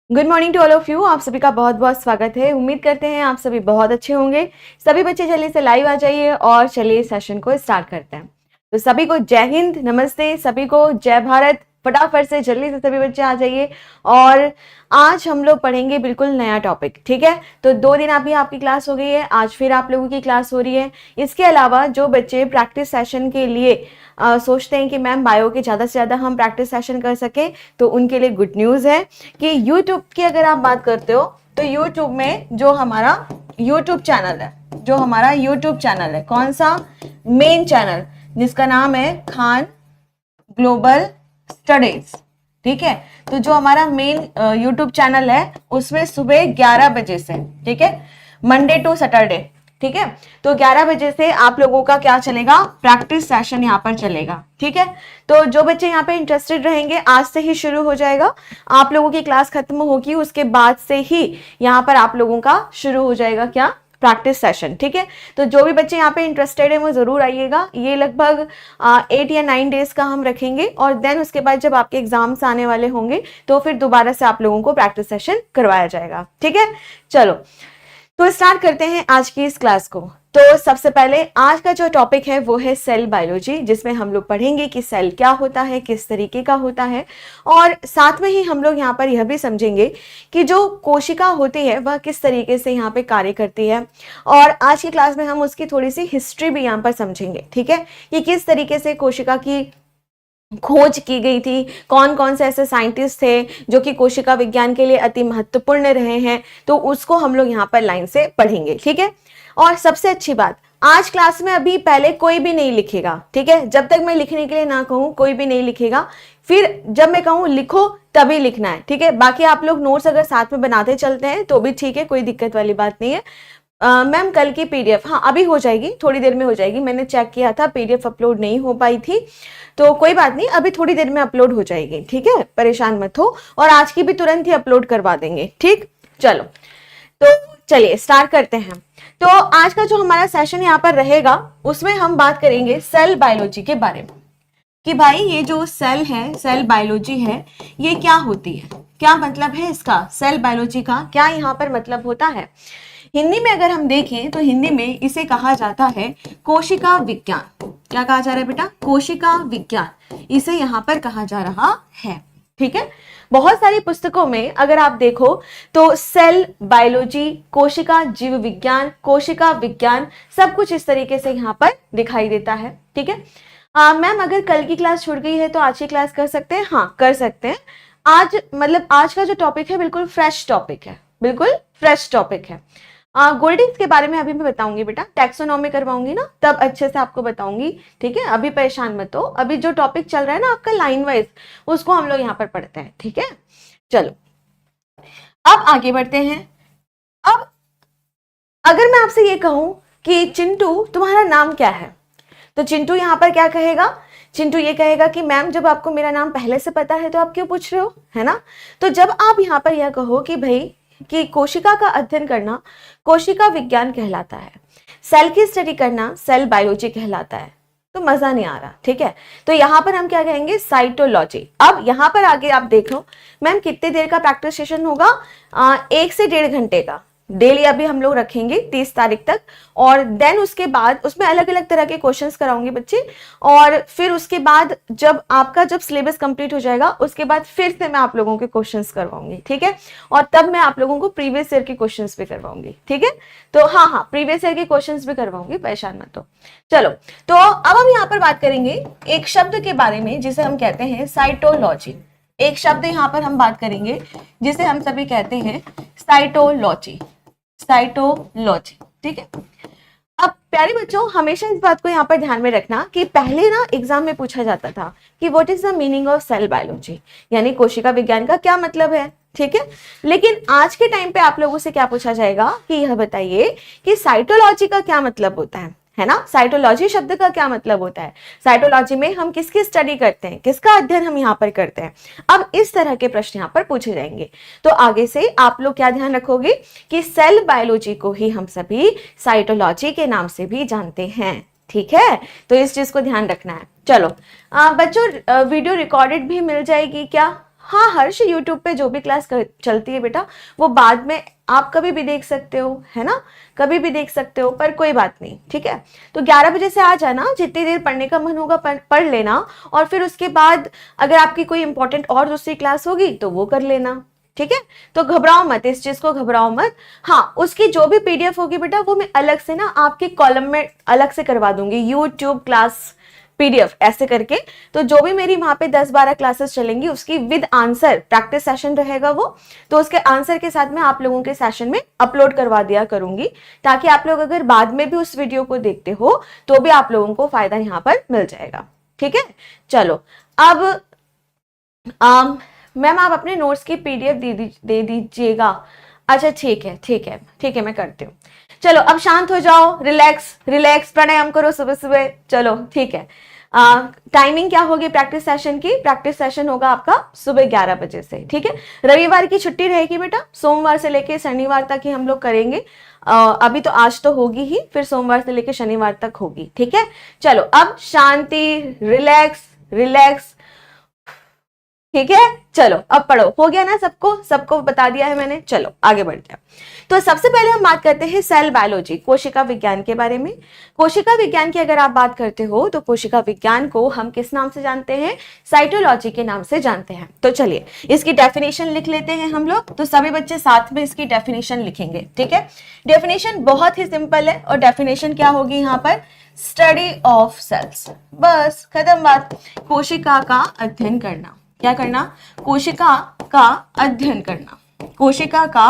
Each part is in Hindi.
Good morning to all of you. आप सभी का बहुत बहुत स्वागत है। उम्मीद करते हैं आप सभी बहुत अच्छे होंगे। सभी बच्चे जल्दी से लाइव आ जाइए और चलिए सेशन को स्टार्ट करते हैं। तो सभी को जय हिंद, नमस्ते, सभी को जय भारत। फटाफट से जल्दी से सभी बच्चे आ जाइए। और आज हम लोग पढ़ेंगे बिल्कुल नया टॉपिक, ठीक है। तो 2 दिन अभी आपकी क्लास हो गई है, आज फिर आप लोगों की क्लास हो रही है। इसके अलावा जो बच्चे प्रैक्टिस सेशन के लिए सोचते हैं कि मैम बायो के ज़्यादा से ज़्यादा हम प्रैक्टिस सेशन कर सके, तो उनके लिए गुड न्यूज़ है कि यूट्यूब की अगर आप बात करते हो तो यूट्यूब में जो हमारा यूट्यूब चैनल है, कौन सा, मेन चैनल, जिसका नाम है खान ग्लोबल स्टडीज, ठीक है। तो जो हमारा मेन यूट्यूब चैनल है उसमें सुबह 11 बजे से, ठीक है, मंडे टू सैटरडे, ठीक है। तो 11 बजे से आप लोगों का क्या चलेगा, प्रैक्टिस सेशन यहाँ पर चलेगा, ठीक है। तो जो बच्चे यहाँ पे इंटरेस्टेड रहेंगे, आज से ही शुरू हो जाएगा। आप लोगों की क्लास खत्म होगी उसके बाद से ही यहाँ पर आप लोगों का शुरू हो जाएगा क्या, प्रैक्टिस सेशन, ठीक है। तो जो भी बच्चे यहाँ पे इंटरेस्टेड है वो जरूर आइएगा। ये लगभग 8 या 9 डेज का हम रखेंगे और देन उसके बाद जब आपके एग्जाम्स आने वाले होंगे तो फिर दोबारा से आप लोगों को प्रैक्टिस सेशन करवाया जाएगा, ठीक है। चलो तो स्टार्ट करते हैं आज की इस क्लास को। तो सबसे पहले आज का जो टॉपिक है वो है सेल बायोलॉजी, जिसमें हम लोग पढ़ेंगे कि सेल क्या होता है, किस तरीके का होता है, और साथ में ही हम लोग यहाँ पर यह भी समझेंगे कि जो कोशिका होती है वह किस तरीके से यहाँ पे कार्य करती है। और आज की क्लास में हम उसकी थोड़ी सी हिस्ट्री भी यहाँ पर समझेंगे, ठीक है, कि किस तरीके से कोशिका की खोज की गई थी, कौन कौन से ऐसे साइंटिस्ट थे जो कि कोशिका विज्ञान के लिए अति महत्वपूर्ण रहे हैं। तो उसको हम लोग यहाँ पर लाइन से पढ़ेंगे, ठीक है। और सबसे अच्छी बात, आज क्लास में अभी पहले कोई भी नहीं लिखेगा, ठीक है। जब तक मैं लिखने के लिए ना कहूँ कोई भी नहीं लिखेगा, फिर जब मैं कहूँ लिखो तभी लिखना है, ठीक है। बाकी आप लोग नोट्स अगर साथ में बनाते चलते हैं तो भी ठीक है, कोई दिक्कत वाली बात नहीं है। मैम कल की पीडीएफ, हाँ अभी हो जाएगी, थोड़ी देर में हो जाएगी। मैंने चेक किया था, पीडीएफ अपलोड नहीं हो पाई थी, तो कोई बात नहीं, अभी थोड़ी देर में अपलोड हो जाएगी, ठीक है, परेशान मत हो। और आज की भी तुरंत ही अपलोड करवा देंगे, ठीक। चलो तो चलिए स्टार्ट करते हैं। तो आज का जो हमारा सेशन यहाँ पर रहेगा उसमें हम बात करेंगे सेल बायोलॉजी के बारे में, कि भाई ये जो सेल है, सेल बायोलॉजी है, ये क्या होती है, क्या मतलब है इसका, सेल बायोलॉजी का क्या यहाँ पर मतलब होता है। हिंदी में अगर हम देखें तो हिंदी में इसे कहा जाता है कोशिका विज्ञान। क्या कहा जा रहा है बेटा, कोशिका विज्ञान, इसे यहाँ पर कहा जा रहा है, ठीक है। बहुत सारी पुस्तकों में अगर आप देखो तो सेल बायोलॉजी, कोशिका जीव विज्ञान, कोशिका विज्ञान, सब कुछ इस तरीके से यहाँ पर दिखाई देता है, ठीक है। मैम अगर कल की क्लास छूट गई है तो आज की क्लास कर सकते हैं, हाँ कर सकते हैं। आज मतलब आज का जो टॉपिक है बिल्कुल फ्रेश टॉपिक है, बिल्कुल फ्रेश टॉपिक है। गोल्डिंग्स के बारे में अभी मैं बताऊंगी बेटा, टैक्सोनॉमी करवाऊंगी ना तब अच्छे से आपको बताऊंगी, ठीक है। अभी परेशान मत हो, अभी जो टॉपिक चल रहा है ना आपका लाइन वाइज, उसको हम लोग यहाँ पर पढ़ते हैं, ठीक है। चलो अब आगे बढ़ते हैं। अब अगर मैं आपसे ये कहूं कि चिंटू तुम्हारा नाम क्या है, तो चिंटू यहाँ पर क्या कहेगा, चिंटू ये कहेगा कि मैम जब आपको मेरा नाम पहले से पता है तो आप क्यों पूछ रहे हो, है ना। तो जब आप यहाँ पर यह कहो कि भाई कि कोशिका का अध्ययन करना कोशिका विज्ञान कहलाता है, सेल की स्टडी करना सेल बायोलॉजी कहलाता है, तो मजा नहीं आ रहा, ठीक है। तो यहाँ पर हम क्या कहेंगे, साइटोलॉजी। अब यहाँ पर आगे आप देखो मैम कितने देर का प्रैक्टिस सेशन होगा, 1 से 1.5 घंटे का डेली अभी हम लोग रखेंगे 30 तारीख तक। और देन उसके बाद उसमें अलग अलग तरह के क्वेश्चंस कराऊंगी बच्चे, और फिर उसके बाद जब आपका जब सिलेबस कंप्लीट हो जाएगा उसके बाद फिर से मैं आप लोगों के क्वेश्चंस करवाऊंगी, ठीक है। और तब मैं आप लोगों को प्रीवियस ईयर के क्वेश्चंस भी करवाऊंगी, ठीक है। तो हाँ प्रीवियस ईयर के क्वेश्चंस भी करवाऊंगी, परेशान मत हो। चलो तो अब हम यहाँ पर बात करेंगे एक शब्द के बारे में जिसे हम कहते हैं साइटोलॉजी। एक शब्द यहाँ पर हम बात करेंगे जिसे हम सभी कहते हैं साइटोलॉजी, साइटोलॉजी, ठीक है। अब प्यारे बच्चों हमेशा इस बात को यहाँ पर ध्यान में रखना कि पहले ना एग्जाम में पूछा जाता था कि what is the meaning of cell biology, यानी कोशिका विज्ञान का क्या मतलब है, ठीक है। लेकिन आज के टाइम पे आप लोगों से क्या पूछा जाएगा कि यह बताइए कि साइटोलॉजी का क्या मतलब होता है ना। साइटोलॉजी शब्द का क्या मतलब होता है, साइटोलॉजी में हम किसकी स्टडी करते हैं, किसका अध्ययन हम यहाँ पर करते हैं। अब इस तरह के प्रश्न यहाँ पर पूछे जाएंगे। तो आगे से आप लोग क्या ध्यान रखोगे कि सेल बायोलॉजी को ही हम सभी साइटोलॉजी के नाम से भी जानते हैं, ठीक है। तो इस चीज को ध्यान रखना है। चलो बच्चों वीडियो रिकॉर्डेड भी मिल जाएगी क्या, हाँ हर्ष, यूट्यूब पे जो भी क्लास चलती है बेटा वो बाद में आप कभी भी देख सकते हो, है ना, कभी भी देख सकते हो, पर कोई बात नहीं, ठीक है। तो 11 बजे से आ जाना, जितनी देर पढ़ने का मन होगा पढ़ लेना, और फिर उसके बाद अगर आपकी कोई इंपॉर्टेंट और दूसरी क्लास होगी तो वो कर लेना, ठीक है। तो घबराओ मत, इस चीज को घबराओ मत। हाँ, उसकी जो भी पीडीएफ होगी बेटा वो मैं अलग से ना आपके कॉलम में अलग से करवा दूंगी, यूट्यूब क्लास पीडीएफ ऐसे करके। तो जो भी मेरी वहां पे 10-12 क्लासेस चलेंगी उसकी विद आंसर प्रैक्टिस सेशन रहेगा वो, तो उसके आंसर के साथ मैं आप लोगों के सेशन में अपलोड करवा दिया करूंगी, ताकि आप लोग अगर बाद में भी उस वीडियो को देखते हो तो भी आप लोगों को फायदा यहाँ पर मिल जाएगा, ठीक है। चलो अब मैम आप अपने नोट्स की पीडीएफ दे दीजिएगा। अच्छा ठीक है ठीक है ठीक है, मैं करती हूँ। चलो अब शांत हो जाओ, रिलैक्स रिलैक्स, प्राणायाम करो सुबह सुबह। चलो ठीक है, टाइमिंग क्या होगी प्रैक्टिस सेशन की? प्रैक्टिस सेशन होगा आपका सुबह 11 बजे से, ठीक है। रविवार की छुट्टी रहेगी बेटा, सोमवार से लेके शनिवार तक ही हम लोग करेंगे। अभी तो आज तो होगी ही, फिर सोमवार से लेके शनिवार तक होगी, ठीक है। चलो अब शांति, रिलैक्स रिलैक्स, ठीक है। चलो अब पढ़ो, हो गया ना, सबको बता दिया है मैंने। चलो आगे बढ़ते हैं। तो सबसे पहले हम बात करते हैं सेल बायोलॉजी, कोशिका विज्ञान के बारे में। कोशिका विज्ञान की अगर आप बात करते हो तो कोशिका विज्ञान को हम किस नाम से जानते हैं? साइटोलॉजी के नाम से जानते हैं। तो चलिए इसकी डेफिनेशन लिख लेते हैं हम लोग। तो सभी बच्चे साथ में इसकी डेफिनेशन लिखेंगे, ठीक है। डेफिनेशन बहुत ही सिंपल है, और डेफिनेशन क्या होगी यहाँ पर? स्टडी ऑफ सेल्स, बस खत्म बात। कोशिका का अध्ययन करना, क्या करना? कोशिका का अध्ययन करना, कोशिका का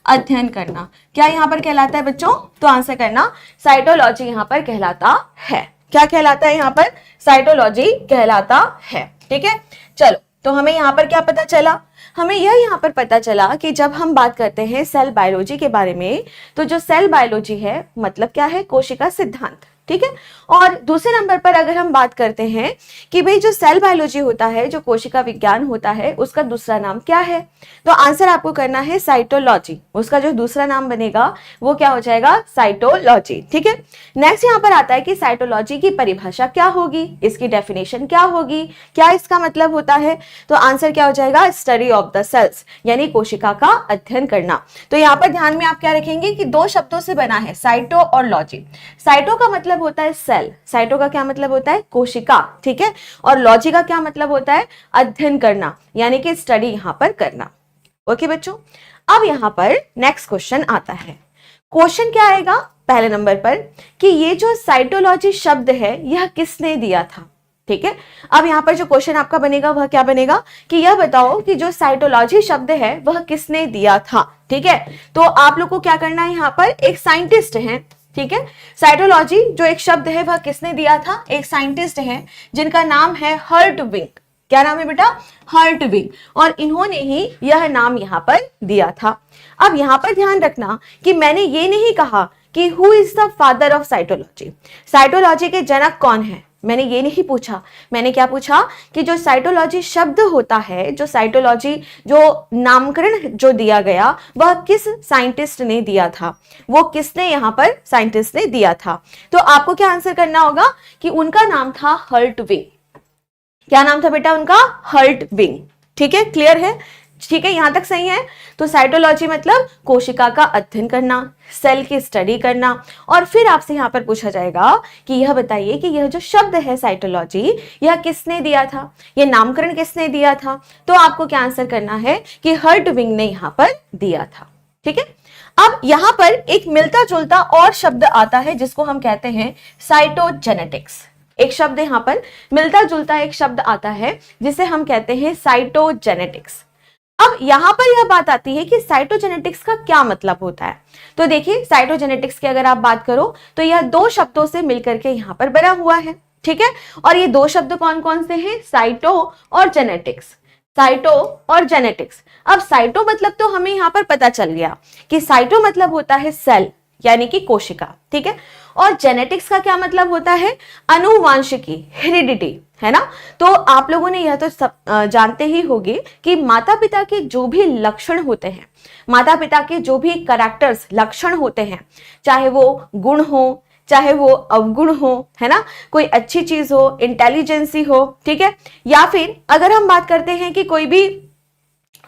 अध्ययन करना क्या यहाँ पर कहलाता है बच्चों? तो आंसर करना, साइटोलॉजी यहाँ पर कहलाता है। क्या कहलाता है यहाँ पर? साइटोलॉजी कहलाता है, ठीक है। चलो तो हमें यहाँ पर क्या पता चला? हमें यह यहाँ पर पता चला कि जब हम बात करते हैं सेल बायोलॉजी के बारे में, तो जो सेल बायोलॉजी है मतलब क्या है? कोशिका सिद्धांत, ठीक है। और दूसरे नंबर पर अगर हम बात करते हैं कि भाई जो सेल बायोलॉजी होता है, जो कोशिका विज्ञान होता है, उसका दूसरा नाम क्या है? तो आंसर आपको करना है साइटोलॉजी। उसका जो दूसरा नाम बनेगा वो क्या हो जाएगा? साइटोलॉजी, ठीक है। नेक्स्ट यहाँ पर आता है कि साइटोलॉजी की परिभाषा क्या होगी, इसकी डेफिनेशन क्या होगी, क्या इसका मतलब होता है? तो आंसर क्या हो जाएगा? स्टडी ऑफ द सेल्स, यानी कोशिका का अध्ययन करना। तो यहाँ पर ध्यान में आप क्या रखेंगे कि दो शब्दों से बना है, साइटो और लॉजी। साइटो का मतलब होता है सेल, साइटो का क्या मतलब होता है? कोशिका, ठीक है। और लॉजी का क्या मतलब होता है? अध्ययन करना, यानी कि स्टडी यहां पर करना। ओके बच्चों, अब यहां पर नेक्स्ट क्वेश्चन आता है। क्वेश्चन क्या आएगा पहले नंबर पर कि ये जो साइटोलॉजी शब्द है यह किसने दिया था, ठीक है। अब यहां पर जो क्वेश्चन आपका बनेगा वह क्या बनेगा कि यह बताओ कि जो साइटोलॉजी शब्द है वह किसने दिया था, ठीक है। तो आप लोग को क्या करना है, यहाँ पर एक साइंटिस्ट है, ठीक है। साइटोलॉजी जो एक शब्द है वह किसने दिया था? एक साइंटिस्ट है जिनका नाम है हर्टविग। क्या नाम है बेटा? हर्टविग। और इन्होंने ही यह नाम यहाँ पर दिया था। अब यहाँ पर ध्यान रखना कि मैंने ये नहीं कहा कि who is the father of cytology, cytology के जनक कौन है, मैंने ये नहीं पूछा। मैंने क्या पूछा कि जो साइटोलॉजी शब्द होता है, जो साइटोलॉजी जो नामकरण जो दिया गया वह किस साइंटिस्ट ने दिया था, वो किसने यहाँ पर साइंटिस्ट ने दिया था। तो आपको क्या आंसर करना होगा कि उनका नाम था हर्टविग। क्या नाम था बेटा उनका? हर्टविग, ठीक है। क्लियर है? ठीक है, यहां तक सही है। तो साइटोलॉजी मतलब कोशिका का अध्ययन करना, सेल की स्टडी करना। और फिर आपसे यहां पर पूछा जाएगा कि यह बताइए कि यह जो शब्द है साइटोलॉजी यह किसने दिया था, यह नामकरण किसने दिया था। तो आपको क्या आंसर करना है कि हर्टविग ने यहां पर दिया था, ठीक है। अब यहां पर एक मिलता जुलता और शब्द आता है जिसको हम कहते हैं साइटोजेनेटिक्स। एक शब्द यहां पर मिलता जुलता एक शब्द आता है जिसे हम कहते हैं साइटोजेनेटिक्स। अब यहां पर यह बात आती है कि साइटोजेनेटिक्स का क्या मतलब होता है। तो देखिए साइटोजेनेटिक्स की अगर आप बात करो तो यह दो शब्दों से मिलकर के यहां पर बना हुआ है, ठीक है। और ये दो शब्द कौन कौन से हैं? साइटो और जेनेटिक्स, साइटो और जेनेटिक्स। अब साइटो मतलब तो हमें यहां पर पता चल गया कि साइटो मतलब होता है सेल, यानी कि कोशिका, ठीक है। और जेनेटिक्स का क्या मतलब होता है? अनुवांशिकी, हेरिडिटी, है ना। तो आप लोगों ने यह तो सब जानते ही होंगे कि माता पिता के जो भी लक्षण होते हैं, माता पिता के जो भी कैरेक्टर्स लक्षण होते हैं, चाहे वो गुण हो चाहे वो अवगुण हो, है ना, कोई अच्छी चीज हो, इंटेलिजेंसी हो, ठीक है, या फिर अगर हम बात करते हैं कि कोई भी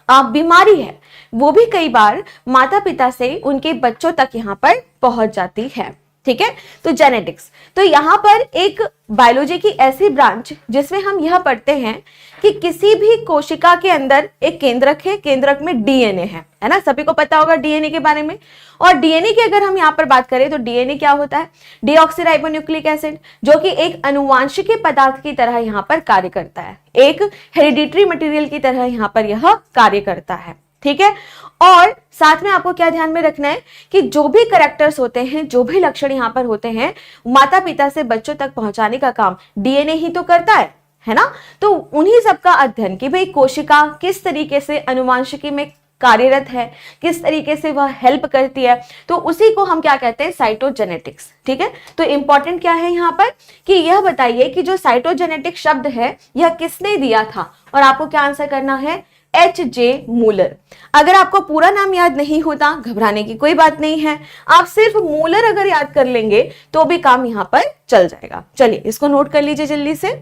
बीमारी है वो भी कई बार माता पिता से उनके बच्चों तक यहाँ पर पहुंच जाती है। ठीक है, तो जेनेटिक्स, तो यहाँ पर एक बायोलॉजी की ऐसी ब्रांच जिसमें हम यह पढ़ते हैं कि किसी भी कोशिका के अंदर एक केंद्रक है, केंद्रक में डीएनए है ना, सभी को पता होगा डीएनए के बारे में। और डीएनए की अगर हम यहाँ पर बात करें तो डीएनए क्या होता है, डीऑक्सीराइबोन्यूक्लिक एसिड, जो कि एक अनुवांशिकी पदार्थ की तरह यहाँ पर कार्य करता है, एक हेरिडिटरी मटेरियल की तरह यहाँ पर यह कार्य करता है। ठीक है, और साथ में आपको क्या ध्यान में रखना है कि जो भी कैरेक्टर्स होते हैं, जो भी लक्षण यहाँ पर होते हैं, माता पिता से बच्चों तक पहुंचाने का काम डीएनए ही तो करता है ना। तो उन्हीं सबका अध्ययन कि भाई कोशिका किस तरीके से अनुवांशिकी में कार्यरत है, किस तरीके से वह हेल्प करती है, तो उसी को हम क्या कहते हैं, साइटोजेनेटिक्स। ठीक है, तो इंपॉर्टेंट क्या है यहाँ पर कि यह बताइए कि जो साइटोजेनेटिक शब्द है यह किसने दिया था, और आपको क्या आंसर करना है, H.J. मूलर। अगर आपको पूरा नाम याद नहीं होता घबराने की कोई बात नहीं है, आप सिर्फ मूलर अगर याद कर लेंगे तो भी काम यहां पर चल जाएगा। चलिए इसको नोट कर लीजिए जल्दी से।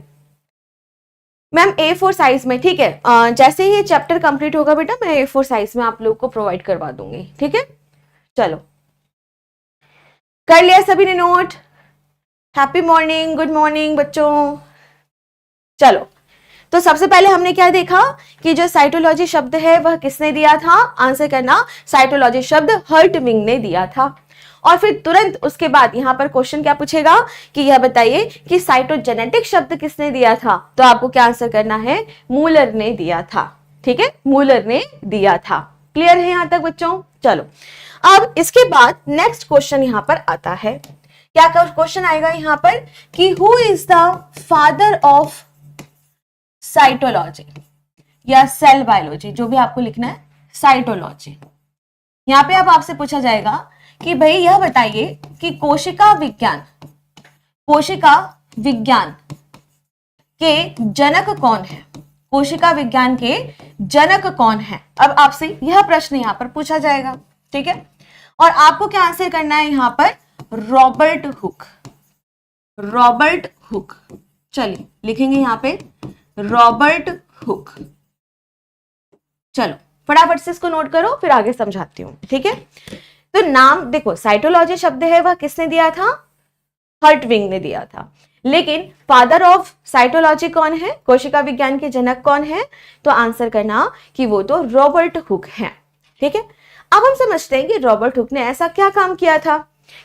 मैम A4 साइज में, ठीक है, जैसे ही ये चैप्टर कंप्लीट होगा बेटा मैं A4 साइज में आप लोग को प्रोवाइड करवा दूंगी। ठीक है, चलो कर लिया सभी ने note. Happy morning, good morning बच्चों। चलो, तो सबसे पहले हमने क्या देखा कि जो साइटोलॉजी शब्द है वह किसने दिया था, आंसर करना, साइटोलॉजी शब्द हर्टविंग ने दिया था। और फिर तुरंत उसके बाद यहां पर क्वेश्चन क्या पूछेगा कि यह बताइए कि साइटोजेनेटिक शब्द किसने दिया था, तो आपको क्या आंसर करना है, मूलर ने दिया था। ठीक है, मूलर ने दिया था। क्लियर है यहां तक बच्चों। चलो अब इसके बाद नेक्स्ट क्वेश्चन यहां पर आता है। क्या क्वेश्चन आएगा यहां पर कि who is the father of cytology या सेल बायोलॉजी, जो भी आपको लिखना है, साइटोलॉजी। यहां पे अब आपसे पूछा जाएगा कि भाई यह बताइए कि कोशिका विज्ञान के जनक कौन है, कोशिका विज्ञान के जनक कौन है। अब आपसे यह प्रश्न यहां पर पूछा जाएगा। ठीक है, और आपको क्या आंसर करना है यहां पर, रॉबर्ट हुक। रॉबर्ट हुक, चलिए लिखेंगे यहां पे रॉबर्ट हुक। चलो फटाफट से इसको नोट करो, फिर आगे समझाती हूं। ठीक है, तो नाम देखो, साइटोलॉजी शब्द है वह किसने दिया था, हर्टविंग ने दिया था। लेकिन फादर ऑफ साइटोलॉजी कौन है, कोशिका विज्ञान के जनक कौन है, तो आंसर करना कि वो तो रॉबर्ट हुक है। ठीक है, अब हम समझते हैं कि रॉबर्ट हुक ने ऐसा क्या काम किया था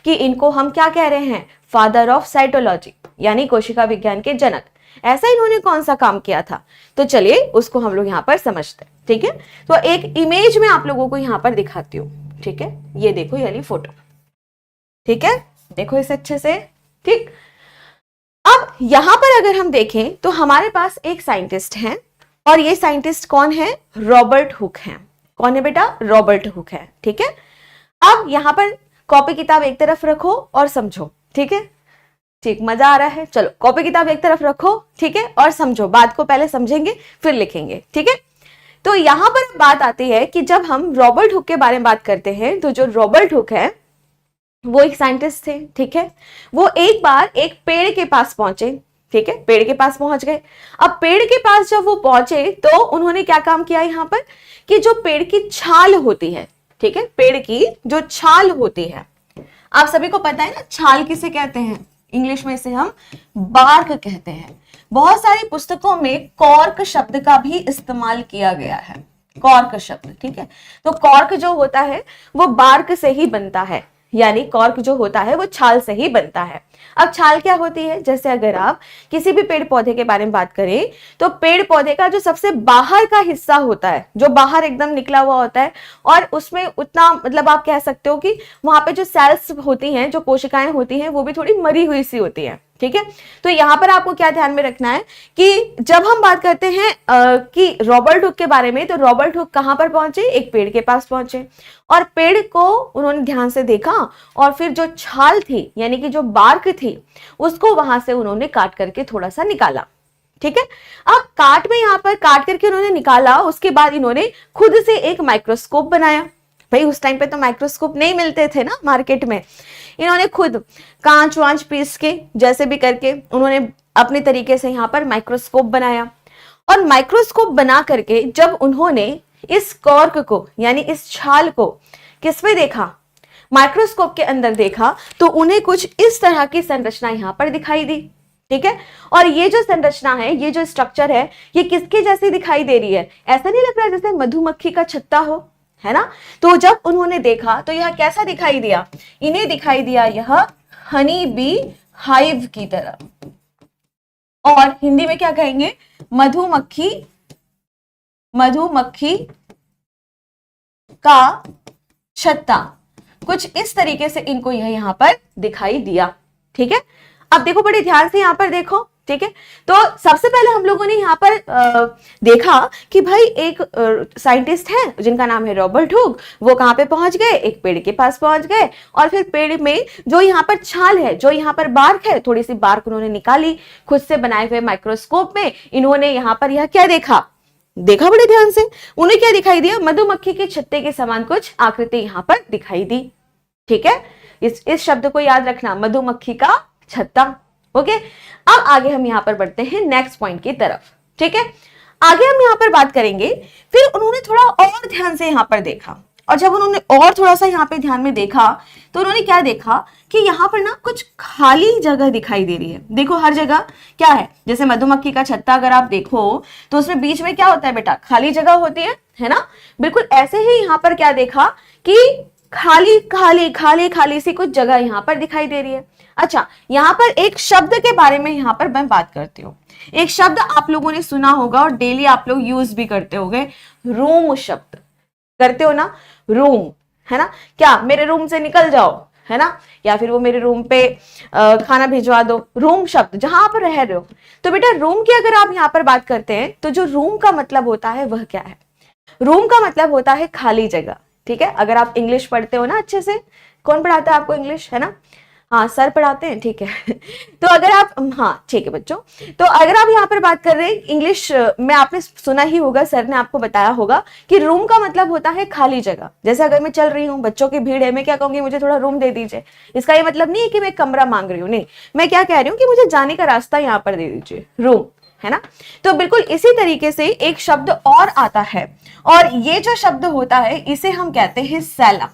कि इनको हम क्या कह रहे हैं, फादर ऑफ साइटोलॉजी यानी कोशिका विज्ञान के जनक। ऐसा इन्होंने कौन सा काम किया था, तो चलिए उसको हम लोग यहां पर समझते हैं। ठीक है, तो एक इमेज में आप लोगों को यहां पर दिखाती हूं। ठीक है, ये देखो ये वाली फोटो। ठीक है, देखो इसे अच्छे से। ठीक, अब यहां पर अगर हम देखें तो हमारे पास एक साइंटिस्ट है, और ये साइंटिस्ट कौन है, रॉबर्ट हुक है। कौन है बेटा, रॉबर्ट हुक है। ठीक है, अब यहां पर कॉपी किताब एक तरफ रखो और समझो। ठीक है, ठीक, मजा आ रहा है। चलो कॉपी किताब एक तरफ रखो, ठीक है, और समझो, बात को पहले समझेंगे फिर लिखेंगे। ठीक है, तो यहां पर बात आती है कि जब हम रॉबर्ट हुक के बारे में बात करते हैं, तो जो रॉबर्ट हुक है वो एक साइंटिस्ट थे। ठीक है, वो एक बार एक पेड़ के पास पहुंचे। ठीक है, पेड़ के पास पहुंच गए। अब पेड़ के पास जब वो पहुंचे तो उन्होंने क्या काम किया यहां पर कि जो पेड़ की छाल होती है, ठीक है, पेड़ की जो छाल होती है, आप सभी को पता है ना छाल किसे कहते हैं, इंग्लिश में इसे हम बार्क कहते हैं। बहुत सारी पुस्तकों में कॉर्क शब्द का भी इस्तेमाल किया गया है, कॉर्क शब्द। ठीक है, तो कॉर्क जो होता है वो बार्क से ही बनता है, यानी कॉर्क जो होता है वो छाल से ही बनता है। अब छाल क्या होती है, जैसे अगर आप किसी भी पेड़ पौधे के बारे में बात करें तो पेड़ पौधे का जो सबसे बाहर का हिस्सा होता है, जो बाहर एकदम निकला हुआ होता है, और उसमें उतना मतलब आप कह सकते हो कि वहां पे जो सेल्स होती हैं, जो कोशिकाएं होती हैं, वो भी थोड़ी मरी हुई सी होती है। ठीक है, तो यहां पर आपको क्या ध्यान में रखना है कि जब हम बात करते हैं कि रॉबर्ट हुक के बारे में, तो रॉबर्ट हुक कहां पर पहुंचे, एक पेड़ के पास पहुंचे, और पेड़ को उन्होंने ध्यान से देखा, और फिर जो छाल थी यानी कि जो बार्क थी उसको वहां से उन्होंने काट करके थोड़ा सा निकाला। ठीक है, अब काट में यहां पर काट करके उन्होंने निकाला, उसके बाद इन्होंने खुद से एक माइक्रोस्कोप बनाया। भाई उस टाइम पे तो माइक्रोस्कोप नहीं मिलते थे ना मार्केट में, इन्होंने खुद कांच वांच पीस के जैसे भी करके उन्होंने अपने तरीके से यहाँ पर माइक्रोस्कोप बनाया। और माइक्रोस्कोप बना करके जब उन्होंने इस कॉर्क को यानी इस छाल को किसमें देखा, माइक्रोस्कोप के अंदर देखा, तो उन्हें कुछ इस तरह की संरचना यहां पर दिखाई दी। ठीक है, और ये जो संरचना है, ये जो स्ट्रक्चर है, ये किसके जैसी दिखाई दे रही है, ऐसा नहीं लग रहा है जैसे मधुमक्खी का छत्ता हो, है ना। तो जब उन्होंने देखा तो यह कैसा दिखाई दिया, इन्हें दिखाई दिया यह हनी बी हाइव की तरह, और हिंदी में क्या कहेंगे, मधुमक्खी का छत्ता, कुछ इस तरीके से इनको यह यहां पर दिखाई दिया। ठीक है, अब देखो बड़े ध्यान से यहां पर देखो। ठीक है, तो सबसे पहले हम लोगों ने यहाँ पर देखा कि भाई एक साइंटिस्ट है जिनका नाम है रॉबर्ट हुक, वो कहाँ पे पहुंच गए, एक पेड़ के पास पहुंच गए, और फिर पेड़ में जो यहाँ पर छाल है, जो यहाँ पर बार्क है, थोड़ी सी बार्क उन्होंने निकाली खुद से बनाए हुए माइक्रोस्कोप में। इन्होंने यहाँ पर यह क्या देखा बड़े ध्यान से, उन्हें क्या दिखाई दिया, मधुमक्खी के छत्ते के समान कुछ आकृति यहाँ पर दिखाई दी। ठीक है, इस शब्द को याद रखना, मधुमक्खी का छत्ता। ओके, अब आगे हम यहां पर बढ़ते हैं नेक्स्ट पॉइंट की तरफ। ठीक है, आगे हम यहां पर बात करेंगे, फिर उन्होंने थोड़ा और ध्यान से यहां पर देखा, और जब उन्होंने और थोड़ा सा यहां पे ध्यान में देखा तो उन्होंने क्या देखा कि यहां पर ना कुछ खाली जगह दिखाई दे रही है। देखो हर जगह क्या है, जैसे मधुमक्खी का छत्ता अगर आप देखो तो उसमें बीच में क्या होता है बेटा, खाली जगह होती है ना। बिल्कुल ऐसे ही यहां पर क्या देखा कि खाली खाली खाली खाली सी कुछ जगह यहां पर दिखाई दे रही है। अच्छा, यहां पर एक शब्द के बारे में यहां पर मैं बात करती हूँ। एक शब्द आप लोगों ने सुना होगा और डेली आप लोग यूज भी करते होंगे, रूम शब्द करते हो ना, रूम, है ना, क्या मेरे रूम से निकल जाओ, है ना, या फिर वो मेरे रूम पे खाना भिजवा दो, रूम शब्द, जहां आप रह रहे हो। तो बेटा रूम की अगर आप यहां पर बात करते हैं तो जो रूम का मतलब होता है वह क्या है, रूम का मतलब होता है खाली जगह। ठीक है, अगर आप इंग्लिश पढ़ते हो ना अच्छे से, कौन पढ़ाता है आपको इंग्लिश, है ना, हाँ सर पढ़ाते हैं। ठीक है तो अगर आप, हाँ ठीक है बच्चों, तो अगर आप यहाँ पर बात कर रहे हैं इंग्लिश में, आपने सुना ही होगा, सर ने आपको बताया होगा कि रूम का मतलब होता है खाली जगह। जैसे अगर मैं चल रही हूँ, बच्चों की भीड़ है, मैं क्या कहूंगी, मुझे थोड़ा रूम दे दीजिए। इसका ये मतलब नहीं है कि मैं कमरा मांग रही हूँ, नहीं, मैं क्या कह रही हूँ कि मुझे जाने का रास्ता यहाँ पर दे दीजिए, रूम, है ना। तो बिल्कुल इसी तरीके से एक शब्द और आता है, और ये जो शब्द होता है इसे हम कहते हैं सैला।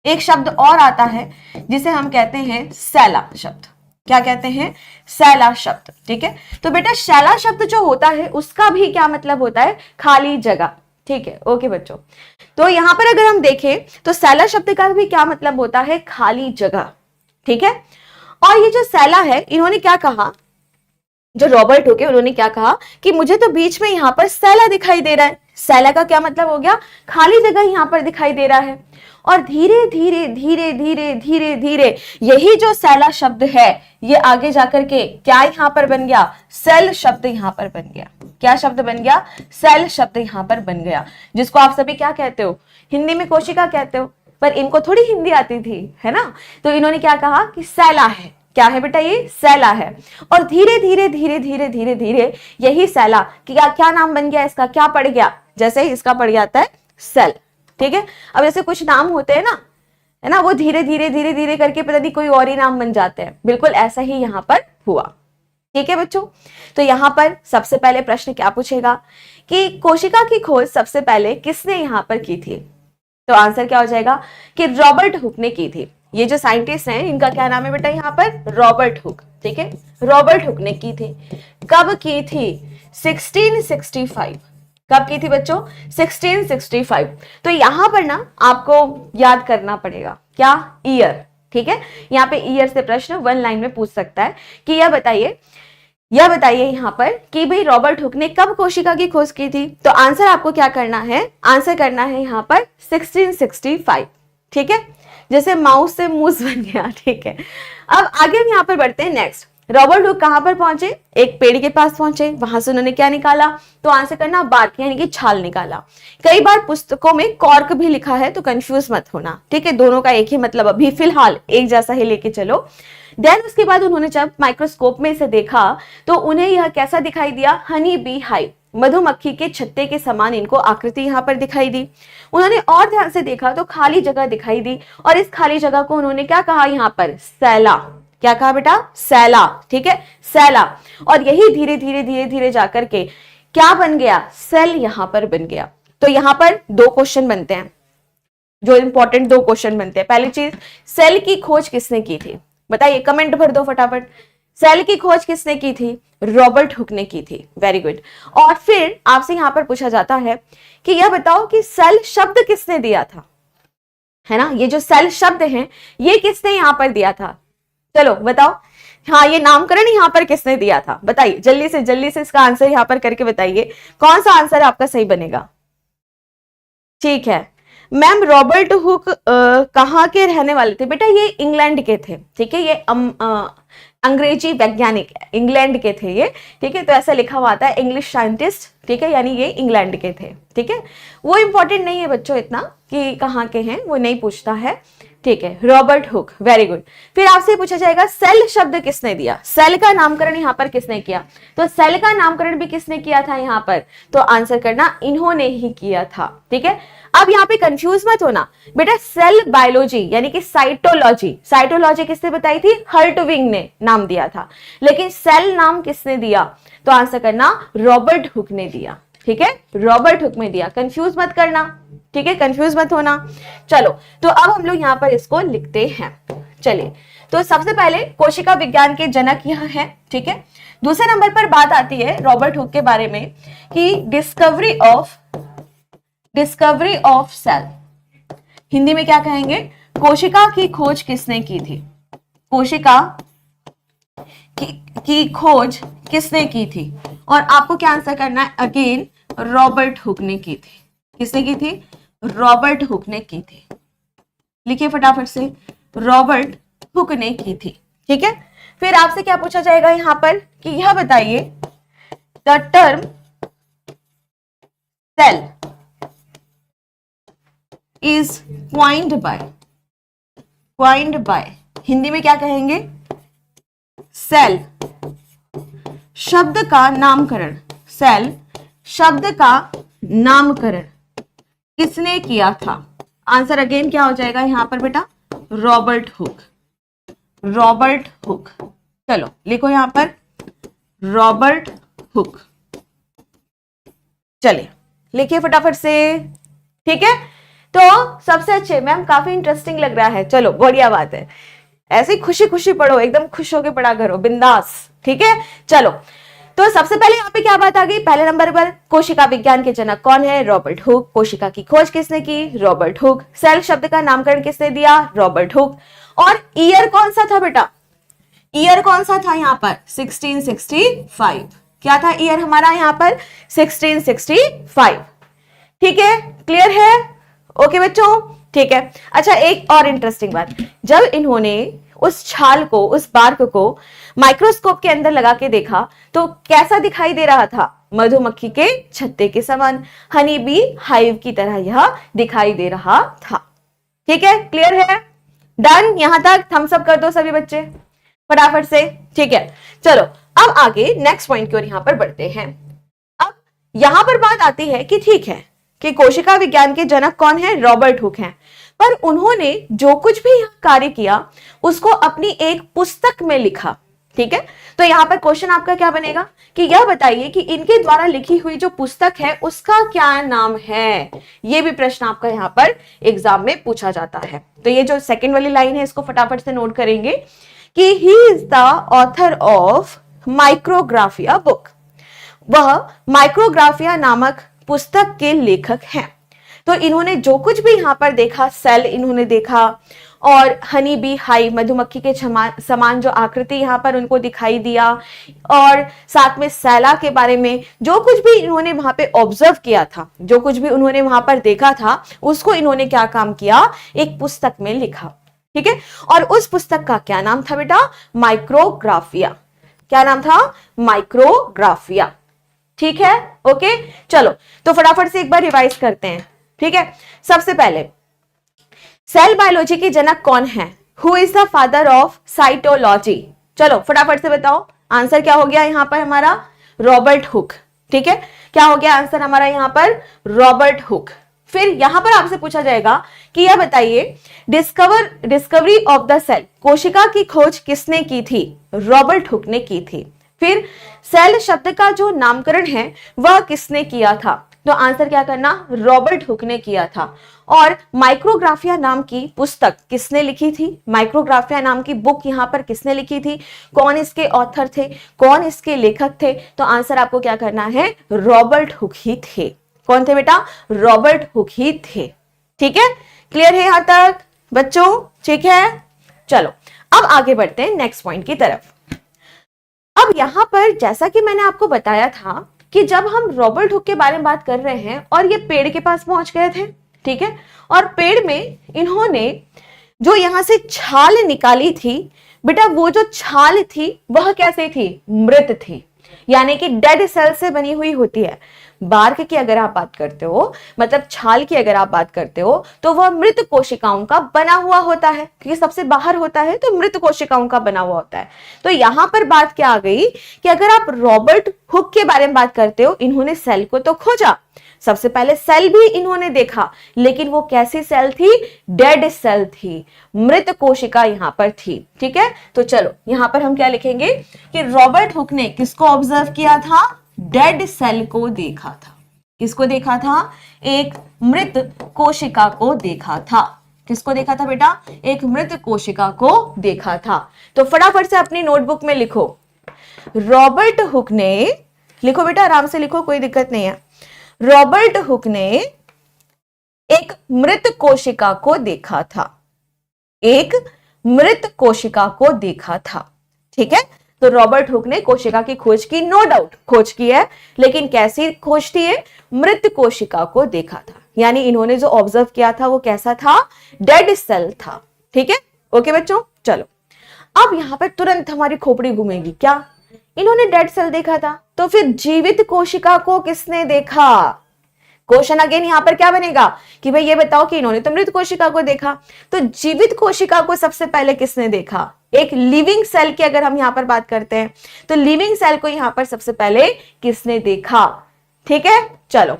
एक शब्द और आता है जिसे हम कहते हैं सैला शब्द। क्या कहते हैं, सैला शब्द। ठीक है, तो बेटा सैला शब्द जो होता है उसका भी क्या मतलब होता है, खाली जगह। ठीक है, ओके बच्चों, तो यहां पर अगर हम देखें तो सैला शब्द का भी क्या मतलब होता है, खाली जगह। ठीक है, और ये जो सैला है, इन्होंने क्या कहा, जो रॉबर्ट हुक है, उन्होंने क्या कहा कि मुझे तो बीच में यहां पर सैला दिखाई दे रहा है। सैला का क्या मतलब हो गया, खाली जगह यहां पर दिखाई दे रहा है। और धीरे धीरे धीरे धीरे धीरे धीरे यही जो सैला शब्द है, ये आगे जाकर के क्या यहां पर बन गया, सेल शब्द यहां पर बन गया। क्या शब्द बन गया, सेल शब्द यहां पर बन गया, जिसको आप सभी क्या कहते हो, हिंदी में कोशिका कहते हो, पर इनको थोड़ी हिंदी आती थी, है ना। तो इन्होंने क्या कहा कि सैला है, क्या है बेटा, ये सैला है। और धीरे धीरे धीरे धीरे धीरे धीरे यही सैला क्या नाम बन गया, इसका क्या पड़ गया, जैसे ही इसका पड़ जाता है सेल। ठीक है, अब जैसे कुछ नाम होते हैं ना, है ना, वो धीरे धीरे धीरे धीरे करके पता नहीं कोई और ही नाम बन जाते हैं, बिल्कुल ऐसा ही यहां पर हुआ। ठीक है बच्चों, तो यहां पर सबसे पहले प्रश्न क्या पूछेगा कि कोशिका की खोज सबसे पहले किसने यहां पर की थी, तो आंसर क्या हो जाएगा कि रॉबर्ट हुक ने की थी। ये जो साइंटिस्ट हैं इनका क्या नाम है बेटा, यहाँ पर रॉबर्ट हुक। ठीक है, रॉबर्ट हुक ने की थी। कब की थी, 1665। कब की थी बच्चों, 1665। तो यहां पर ना आपको याद करना पड़ेगा क्या, ईयर। ठीक है, यहाँ पे ईयर से प्रश्न वन लाइन में पूछ सकता है कि यह बताइए यहां पर कि भाई रॉबर्ट हुक ने कब कोशिका की खोज की थी। तो आंसर आपको क्या करना है, आंसर करना है यहाँ पर 1665। ठीक है, जैसे माउस से मूस बन गया। ठीक है, अब आगे हम यहाँ पर बढ़ते हैं नेक्स्ट। रॉबर्ट हुक कहां पर पहुंचे, एक पेड़ के पास पहुंचे, वहां से उन्होंने क्या निकाला, तो आंसर करना बार्क यानी कि छाल निकाला। कई बार पुस्तकों में कॉर्क भी लिखा है, तो कंफ्यूज मत होना। ठीक है, दोनों का एक ही मतलब, अभी फिलहाल एक जैसा ही लेके चलो। देन उसके बाद उन्होंने जब माइक्रोस्कोप में इसे देखा तो उन्हें यह कैसा दिखाई दिया, हनी बी हाइव, मधुमक्खी के छत्ते के समान इनको आकृति यहाँ पर दिखाई दी। उन्होंने और ध्यान से देखा तो खाली जगह दिखाई दी, और इस खाली जगह को उन्होंने क्या कहा यहाँ पर, सैला। क्या कहा बेटा, सैला। ठीक है, सैला। और यही धीरे धीरे धीरे धीरे जाकर के क्या बन गया, सेल यहां पर बन गया। तो यहां पर दो क्वेश्चन बनते हैं, जो इंपॉर्टेंट दो क्वेश्चन बनते हैं। पहली चीज, सेल की खोज किसने की थी? बताइए, कमेंट भर दो फटाफट। सेल की खोज किसने की थी? रॉबर्ट हुक ने की थी। Very good. और फिर आपसे यहां पर पूछा जाता है कि यह बताओ कि सेल शब्द किसने दिया था, है ना? ये जो सेल शब्द है ये किसने यहां पर दिया था? चलो बताओ। हाँ, ये नामकरण यहां पर किसने दिया था? बताइए जल्दी से इसका आंसर यहां पर करके बताइए, कौन सा आंसर आपका सही बनेगा? ठीक है मैम, रॉबर्ट हुक कहाँ के रहने वाले थे? बेटा ये इंग्लैंड के थे, ठीक है। ये अंग्रेजी वैज्ञानिक इंग्लैंड के थे ये, ठीक है। तो ऐसा लिखा हुआ आता है इंग्लिश साइंटिस्ट, ठीक है, यानी ये इंग्लैंड के थे, ठीक है। वो इंपॉर्टेंट नहीं है बच्चों इतना कि कहाँ के हैं, वो नहीं पूछता है, ठीक है। Robert Hooke, very good. फिर आपसे पूछा जाएगा सेल शब्द किसने दिया? सेल का नामकरण यहाँ पर किसने किया? तो सेल का नामकरण भी किसने किया था यहाँ पर? तो आंसर करना, इन्होंने ही किया था, ठीक है। अब यहाँ पे कंफ्यूज मत होना बेटा, सेल बायोलॉजी यानी कि साइटोलॉजी किसने बताई थी? हर्टविग ने नाम दिया था, लेकिन सेल नाम किसने दिया? तो आंसर करना, रॉबर्ट हुक ने दिया, ठीक है। रॉबर्ट हुक ने दिया, कंफ्यूज मत करना, ठीक है, कंफ्यूज मत होना। चलो, तो अब हम लोग यहाँ पर इसको लिखते हैं। चलिए, तो सबसे पहले कोशिका विज्ञान के जनक यह है, ठीक है। दूसरे नंबर पर बात आती है रॉबर्ट हुक के बारे में कि डिस्कवरी ऑफ सेल, हिंदी में क्या कहेंगे? कोशिका की खोज किसने की थी? कोशिका की खोज किसने की थी? और आपको क्या आंसर करना है? अगेन रॉबर्ट हुक ने की थी। किसने की थी? रॉबर्ट हुक ने की थी। लिखिए फटाफट से, रॉबर्ट हुक ने की थी, ठीक है। फिर आपसे क्या पूछा जाएगा यहां पर कि यह बताइए, the term cell is coined by, Hindi में क्या कहेंगे? सेल शब्द का नामकरण, सेल शब्द का नामकरण किसने किया था? आंसर अगेन क्या हो जाएगा यहां पर बेटा? Robert Hooke, Robert Hooke. चलो लिखो यहां पर, रॉबर्ट हुक। चलिए लिखिए फटाफट से, ठीक है। तो सबसे अच्छे मैम, काफी इंटरेस्टिंग लग रहा है, चलो बढ़िया बात है। ऐसे खुशी खुशी पढ़ो, एकदम खुश होकर पढ़ा करो, बिंदास, ठीक है। चलो, तो सबसे पहले यहाँ पे क्या बात आ गई? पहले नंबर पर कोशिका विज्ञान के जनक कौन है? Robert Hooke. कोशिका की खोज किसने की? Robert Hooke. सेल शब्द का नामकरण किसने दिया? Robert Hooke. और ईयर कौन सा था बेटा? ईयर कौन सा था यहाँ पर? 1665। क्या था ईयर हमारा यहाँ पर? 1665, ठीक है। क्लियर है? ओके बच्चों, ठीक है। अच्छा, एक और इंटरेस्टिंग बात, जब इन्होंने उस छाल को, उस बार्क को माइक्रोस्कोप के अंदर लगा के देखा तो कैसा दिखाई दे रहा था? मधुमक्खी के छत्ते के समान, हनी बी हाइव की तरह यह दिखाई दे रहा था, ठीक है। क्लियर है? डन? यहां तक थम्स अप कर दो सभी बच्चे फटाफट से, ठीक है। चलो अब आगे नेक्स्ट पॉइंट की ओर यहां पर बढ़ते हैं। अब यहां पर बात आती है कि ठीक है कि कोशिका विज्ञान के जनक कौन है? रॉबर्ट हुक हैं, पर उन्होंने जो कुछ भी कार्य किया उसको अपनी एक पुस्तक में लिखा, ठीक है। तो यहां पर क्वेश्चन आपका क्या बनेगा कि यह बताइए कि इनके द्वारा लिखी हुई जो पुस्तक है उसका क्या नाम है? यह भी प्रश्न आपका यहां पर एग्जाम में पूछा जाता है। तो ये जो सेकंड वाली लाइन है इसको फटाफट से नोट करेंगे कि he is the author of Micrographia book, वह माइक्रोग्राफिया नामक पुस्तक के लेखक हैं। तो इन्होंने जो कुछ भी यहां पर देखा, सेल इन्होंने देखा और हनी बी हाइव, मधुमक्खी के समान जो आकृति यहां पर उनको दिखाई दिया, और साथ में सेला के बारे में जो कुछ भी इन्होंने वहां पे ऑब्जर्व किया था, जो कुछ भी उन्होंने वहां पर देखा था, उसको इन्होंने क्या काम किया? एक पुस्तक में लिखा, ठीक है। और उस पुस्तक का क्या नाम था बेटा? माइक्रोग्राफिया। क्या नाम था? माइक्रोग्राफिया, ठीक है। ओके, चलो तो फटाफट से एक बार रिवाइज करते हैं, ठीक है। सबसे पहले सेल बायोलॉजी के जनक कौन है? Who is the father of cytology? चलो फटाफट से बताओ, आंसर क्या हो गया यहां पर हमारा? रॉबर्ट हुक, ठीक है। क्या हो गया आंसर हमारा यहां पर? Robert Hooke. फिर यहां पर आपसे पूछा जाएगा कि यह बताइए, डिस्कवरी ऑफ द सेल, कोशिका की खोज किसने की थी? रॉबर्ट हुक ने की थी। फिर सेल शब्द का जो नामकरण है वह किसने किया था? तो आंसर क्या करना, रॉबर्ट हुक ने किया था। और माइक्रोग्राफिया नाम की पुस्तक किसने लिखी थी, माइक्रोग्राफिया नाम की बुक यहाँ पर किसने लिखी थी, कौन इसके ऑथर थे, कौन इसके लेखक थे, तो आंसर आपको क्या करना है, रॉबर्ट हुक ही थे। कौन थे बेटा, रॉबर्ट हुक ही थे। ठीक है, क्लियर है यहां तक बच्चों, ठीक है। चलो अब आगे बढ़ते हैं नेक्स्ट पॉइंट की तरफ। अब यहां पर जैसा कि मैंने आपको बताया था कि जब हम रॉबर्ट हुक के बारे में बात कर रहे हैं और ये पेड़ के पास पहुंच गए थे, ठीक है, और पेड़ में इन्होंने जो यहां से छाल निकाली थी बेटा, वो जो छाल थी वह कैसे थी, मृत थी, यानी कि डेड सेल से बनी हुई होती है। बार्क की अगर आप बात करते हो, मतलब छाल की अगर आप बात करते हो, तो वह मृत कोशिकाओं का बना हुआ होता है, क्योंकि सबसे बाहर होता है तो मृत कोशिकाओं का बना हुआ होता है। तो यहां पर बात क्या आ गई कि अगर आप रॉबर्ट हुक के बारे में बात करते हो, इन्होंने सेल को तो खोजा, सबसे पहले सेल भी इन्होंने देखा, लेकिन वो कैसी सेल थी, डेड सेल थी, मृत कोशिका यहां पर थी। ठीक है, तो चलो यहां पर हम क्या लिखेंगे कि रॉबर्ट हुक ने किसको ऑब्जर्व किया था, डेड सेल को देखा था। किसको देखा था, एक मृत कोशिका को देखा था। किसको देखा था बेटा, एक मृत कोशिका को देखा था। तो फटाफट से अपनी नोटबुक में लिखो, रॉबर्ट हुक ने, लिखो बेटा आराम से लिखो, कोई दिक्कत नहीं है। रॉबर्ट हुक ने एक मृत कोशिका को देखा था, एक मृत कोशिका को देखा था। ठीक है, तो रॉबर्ट हुक ने कोशिका की खोज की, नो डाउट खोज की है, लेकिन कैसी खोज थी है, मृत कोशिका को देखा था, यानी इन्होंने जो ऑब्जर्व किया था वो कैसा था, डेड सेल था। ठीक है, ओके बच्चों। चलो अब यहां पर तुरंत हमारी खोपड़ी घूमेगी, क्या इन्होंने डेड सेल देखा था, तो फिर जीवित कोशिका को किसने देखा। क्वेश्चन अगेन यहां पर क्या बनेगा कि भाई ये बताओ कि इन्होंने तो मृत कोशिका को देखा, तो जीवित कोशिका को सबसे पहले किसने देखा, एक लिविंग सेल की अगर हम यहां पर बात करते हैं, तो लिविंग सेल को यहां पर सबसे पहले किसने देखा। ठीक है, चलो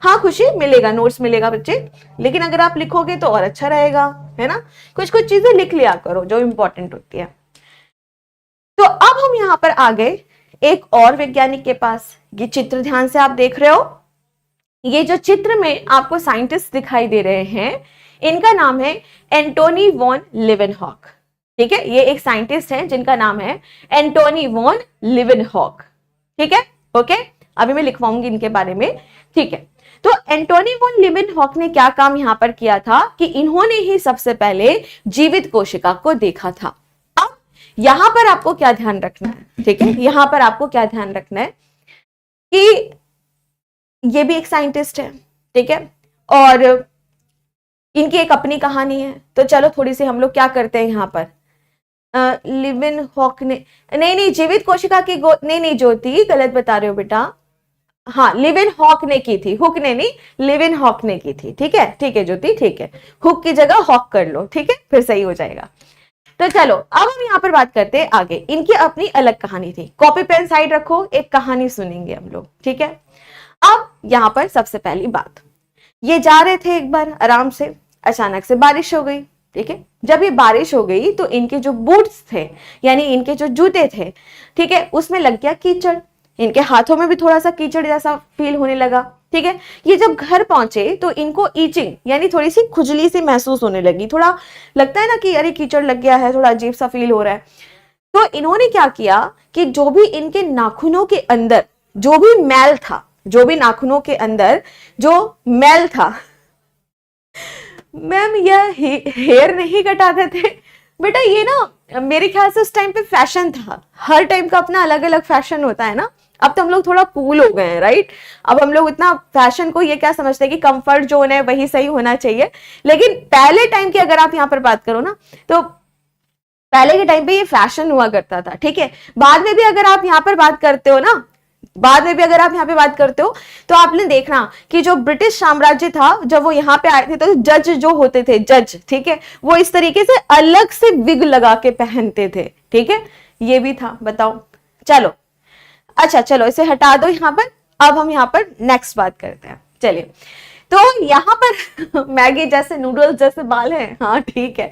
हाँ खुशी मिलेगा, नोट्स मिलेगा बच्चे, लेकिन अगर आप लिखोगे तो और अच्छा रहेगा, है ना, कुछ कुछ चीजें लिख लिया करो जो इंपॉर्टेंट होती है। तो अब हम यहां पर आ गए एक और वैज्ञानिक के पास। ये चित्र ध्यान से आप देख रहे हो, ये जो चित्र में आपको साइंटिस्ट दिखाई दे रहे हैं, इनका नाम है एंटोनी वॉन लिवेनहॉक। ठीक है, ये एक साइंटिस्ट है जिनका नाम है एंटोनी वॉन लिवेनहॉक। ठीक है, ओके, अभी मैं लिखवाऊंगी इनके बारे में। ठीक है, तो एंटोनी वॉन लिवेनहॉक ने क्या काम यहां पर किया था कि इन्होंने ही सबसे पहले जीवित कोशिका को देखा था। अब यहां पर आपको क्या ध्यान रखना है, ठीक है, यहां पर आपको क्या ध्यान रखना है कि ये भी एक साइंटिस्ट है, ठीक है, और इनकी एक अपनी कहानी है। तो चलो थोड़ी सी हम लोग क्या करते हैं यहां पर, लिवेनहॉक ने, नहीं जीवित कोशिका की नहीं ज्योति गलत बता रहे हो बेटा, हाँ लिवेनहॉक ने की थी, हुक ने नहीं, लिवेनहॉक ने की थी। ठीक है ज्योति, ठीक है, हुक की जगह हॉक कर लो, ठीक है, फिर सही हो जाएगा। तो चलो अब हम यहाँ पर बात करते हैं आगे, इनकी अपनी अलग कहानी थी। कॉपी पेन साइड रखो, एक कहानी सुनेंगे हम लोग। ठीक है, अब यहां पर सबसे पहली बात, ये जा रहे थे एक बार आराम से, अचानक से बारिश हो गई। ठीक है, जब ये बारिश हो गई तो इनके जो बूट्स थे, यानी इनके जो जूते थे, ठीक है, उसमें लग गया कीचड़, इनके हाथों में भी थोड़ा सा कीचड़ जैसा फील होने लगा। ठीक है, ये जब घर पहुंचे तो इनको ईचिंग यानी थोड़ी सी खुजली सी महसूस होने लगी, थोड़ा लगता है ना कि अरे कीचड़ लग गया है, थोड़ा अजीब सा फील हो रहा है। तो इन्होंने क्या किया कि जो भी इनके नाखूनों के अंदर जो भी मैल था, जो भी नाखूनों के अंदर जो मैल था, मैम यह हेयर नहीं कटाते थे बेटा, ये ना मेरे ख्याल से उस टाइम पे फैशन था, हर टाइम का अपना अलग अलग फैशन होता है ना। अब तो हम लोग थोड़ा कूल हो गए हैं, राइट, अब हम लोग इतना फैशन को ये क्या समझते हैं कि कंफर्ट जोन है वही सही होना चाहिए, लेकिन पहले टाइम की अगर आप यहाँ पर बात करो ना, तो पहले के टाइम पे ये फैशन हुआ करता था। ठीक है, बाद में भी अगर आप यहाँ पर बात करते हो ना, बाद में भी अगर आप यहाँ पे बात करते हो तो आपने देखना कि जो ब्रिटिश साम्राज्य था, जब वो यहाँ पे आए थे तो जज जो होते थे, जज, ठीक है, वो इस तरीके से अलग से विग लगा के पहनते थे। ठीक है, ये भी था, बताओ। चलो अच्छा, चलो इसे हटा दो यहाँ पर, अब हम यहाँ पर नेक्स्ट बात करते हैं। चलिए, तो यहाँ पर मैगी जैसे नूडल्स जैसे बाल हैं, हाँ ठीक है,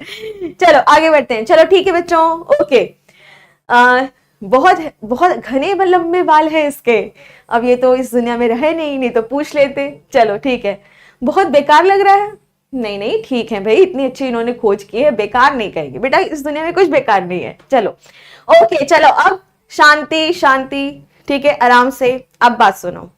चलो आगे बढ़ते हैं। चलो ठीक है बच्चों, ओके, बहुत बहुत घने लंबे बाल हैं इसके। अब ये तो इस दुनिया में रहे नहीं तो पूछ लेते। चलो ठीक है, बहुत बेकार लग रहा है। नहीं नहीं ठीक है भाई, इतनी अच्छी इन्होंने खोज की है, बेकार नहीं कहेंगे बेटा, इस दुनिया में कुछ बेकार नहीं है। चलो ओके, चलो अब शांति शांति, ठीक है, आराम से। अब बात सुनो।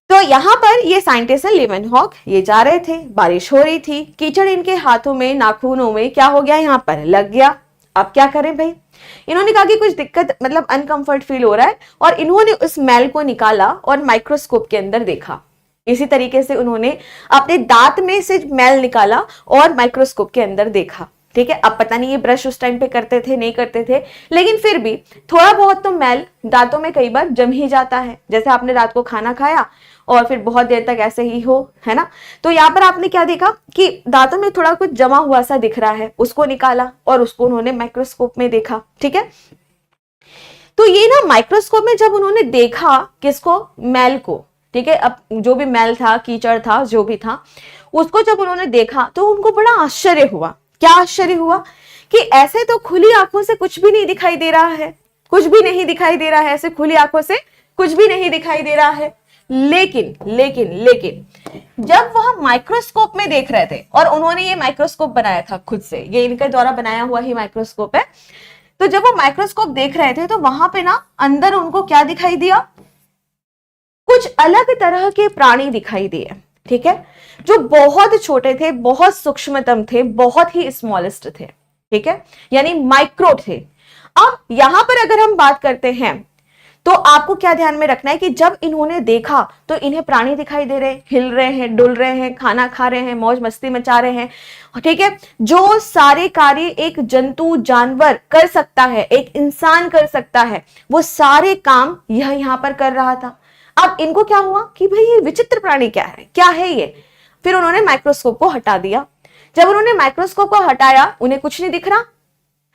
तो यहाँ पर ये साइंटिस्ट लेवनहॉक ये जा रहे थे, बारिश हो रही थी, कीचड़ इनके हाथों में नाखूनों में क्या हो गया, यहाँ पर लग गया। अब क्या करें भाई, इन्होंने कहा कि कुछ दिक्कत मतलब अनकंफर्ट फील हो रहा है, और इन्होंने उस मैल को निकाला और माइक्रोस्कोप के अंदर देखा। इसी तरीके से उन्होंने अपने दांत में से मैल निकाला और माइक्रोस्कोप के अंदर देखा। ठीक है, अब पता नहीं ये ब्रश उस टाइम पे करते थे नहीं करते थे, लेकिन फिर भी थोड़ा बहुत तो मैल दांतों में कई बार जम ही जाता है। जैसे आपने रात को खाना खाया और फिर बहुत देर तक ऐसे ही हो, है ना, तो यहाँ पर आपने क्या देखा कि दांतों में थोड़ा कुछ जमा हुआ सा दिख रहा है, उसको निकाला और उसको उन्होंने माइक्रोस्कोप में देखा। ठीक है, तो ये ना माइक्रोस्कोप में जब उन्होंने देखा किसको, मैल को, ठीक है, अब जो भी मैल था, कीचड़ था, जो भी था, उसको जब उन्होंने देखा तो उनको बड़ा आश्चर्य हुआ। क्या आश्चर्य हुआ कि ऐसे तो खुली आंखों से कुछ भी नहीं दिखाई दे रहा है, कुछ भी नहीं दिखाई दे रहा है, ऐसे खुली आंखों से कुछ भी नहीं दिखाई दे रहा है। लेकिन लेकिन लेकिन जब वह माइक्रोस्कोप में देख रहे थे, और उन्होंने ये माइक्रोस्कोप बनाया था खुद से, ये इनके द्वारा बनाया हुआ ही माइक्रोस्कोप है, तो जब वो माइक्रोस्कोप देख रहे थे तो वहां पे ना अंदर उनको क्या दिखाई दिया, कुछ अलग तरह के प्राणी दिखाई दिए। ठीक है, जो बहुत छोटे थे, बहुत सूक्ष्मतम थे, बहुत ही स्मॉलेस्ट थे। ठीक है, यानी माइक्रो थे। अब यहां पर अगर हम बात करते हैं तो आपको क्या ध्यान में रखना है कि जब इन्होंने देखा तो इन्हें प्राणी दिखाई दे रहे हैं, हिल रहे हैं, डुल रहे हैं, खाना खा रहे हैं, मौज मस्ती मचा रहे हैं। ठीक है, जो सारे कार्य एक जंतु जानवर कर सकता है, एक इंसान कर सकता है, वो सारे काम यह यहां पर कर रहा था। अब इनको क्या हुआ कि भाई ये विचित्र प्राणी क्या है, क्या है ये। फिर उन्होंने माइक्रोस्कोप को हटा दिया। जब उन्होंने माइक्रोस्कोप को हटाया, उन्हें कुछ नहीं दिख रहा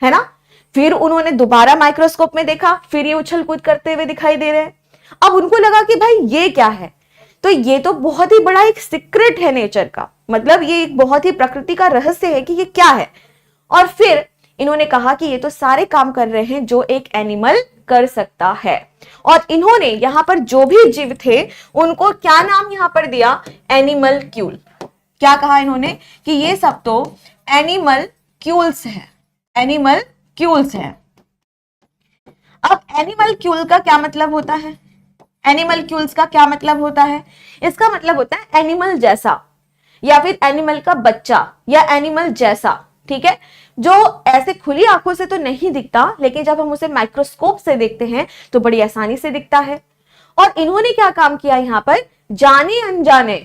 है ना। फिर उन्होंने दोबारा माइक्रोस्कोप में देखा, फिर ये उछल कूद करते हुए दिखाई दे रहे हैं। अब उनको लगा कि भाई ये क्या है, तो ये तो बहुत ही बड़ा एक सीक्रेट है नेचर का, मतलब ये एक बहुत ही प्रकृति का रहस्य है कि ये क्या है। और फिर इन्होंने कहा कि ये तो सारे काम कर रहे हैं जो एक एनिमल कर सकता है। और इन्होंने यहां पर जो भी जीव थे उनको क्या नाम यहां पर दिया, एनिमल क्यूल। क्या कहा इन्होंने कि ये सब तो एनिमल क्यूल्स है, एनिमल क्यूल्स है। अब एनिमल क्यूल का क्या मतलब होता है, एनिमल क्यूल्स का क्या मतलब होता है, इसका मतलब होता है एनिमल जैसा, या फिर एनिमल का बच्चा, या एनिमल जैसा। ठीक है, जो ऐसे खुली आंखों से तो नहीं दिखता, लेकिन जब हम उसे माइक्रोस्कोप से देखते हैं तो बड़ी आसानी से दिखता है। और इन्होंने क्या काम किया यहाँ पर, जाने अनजाने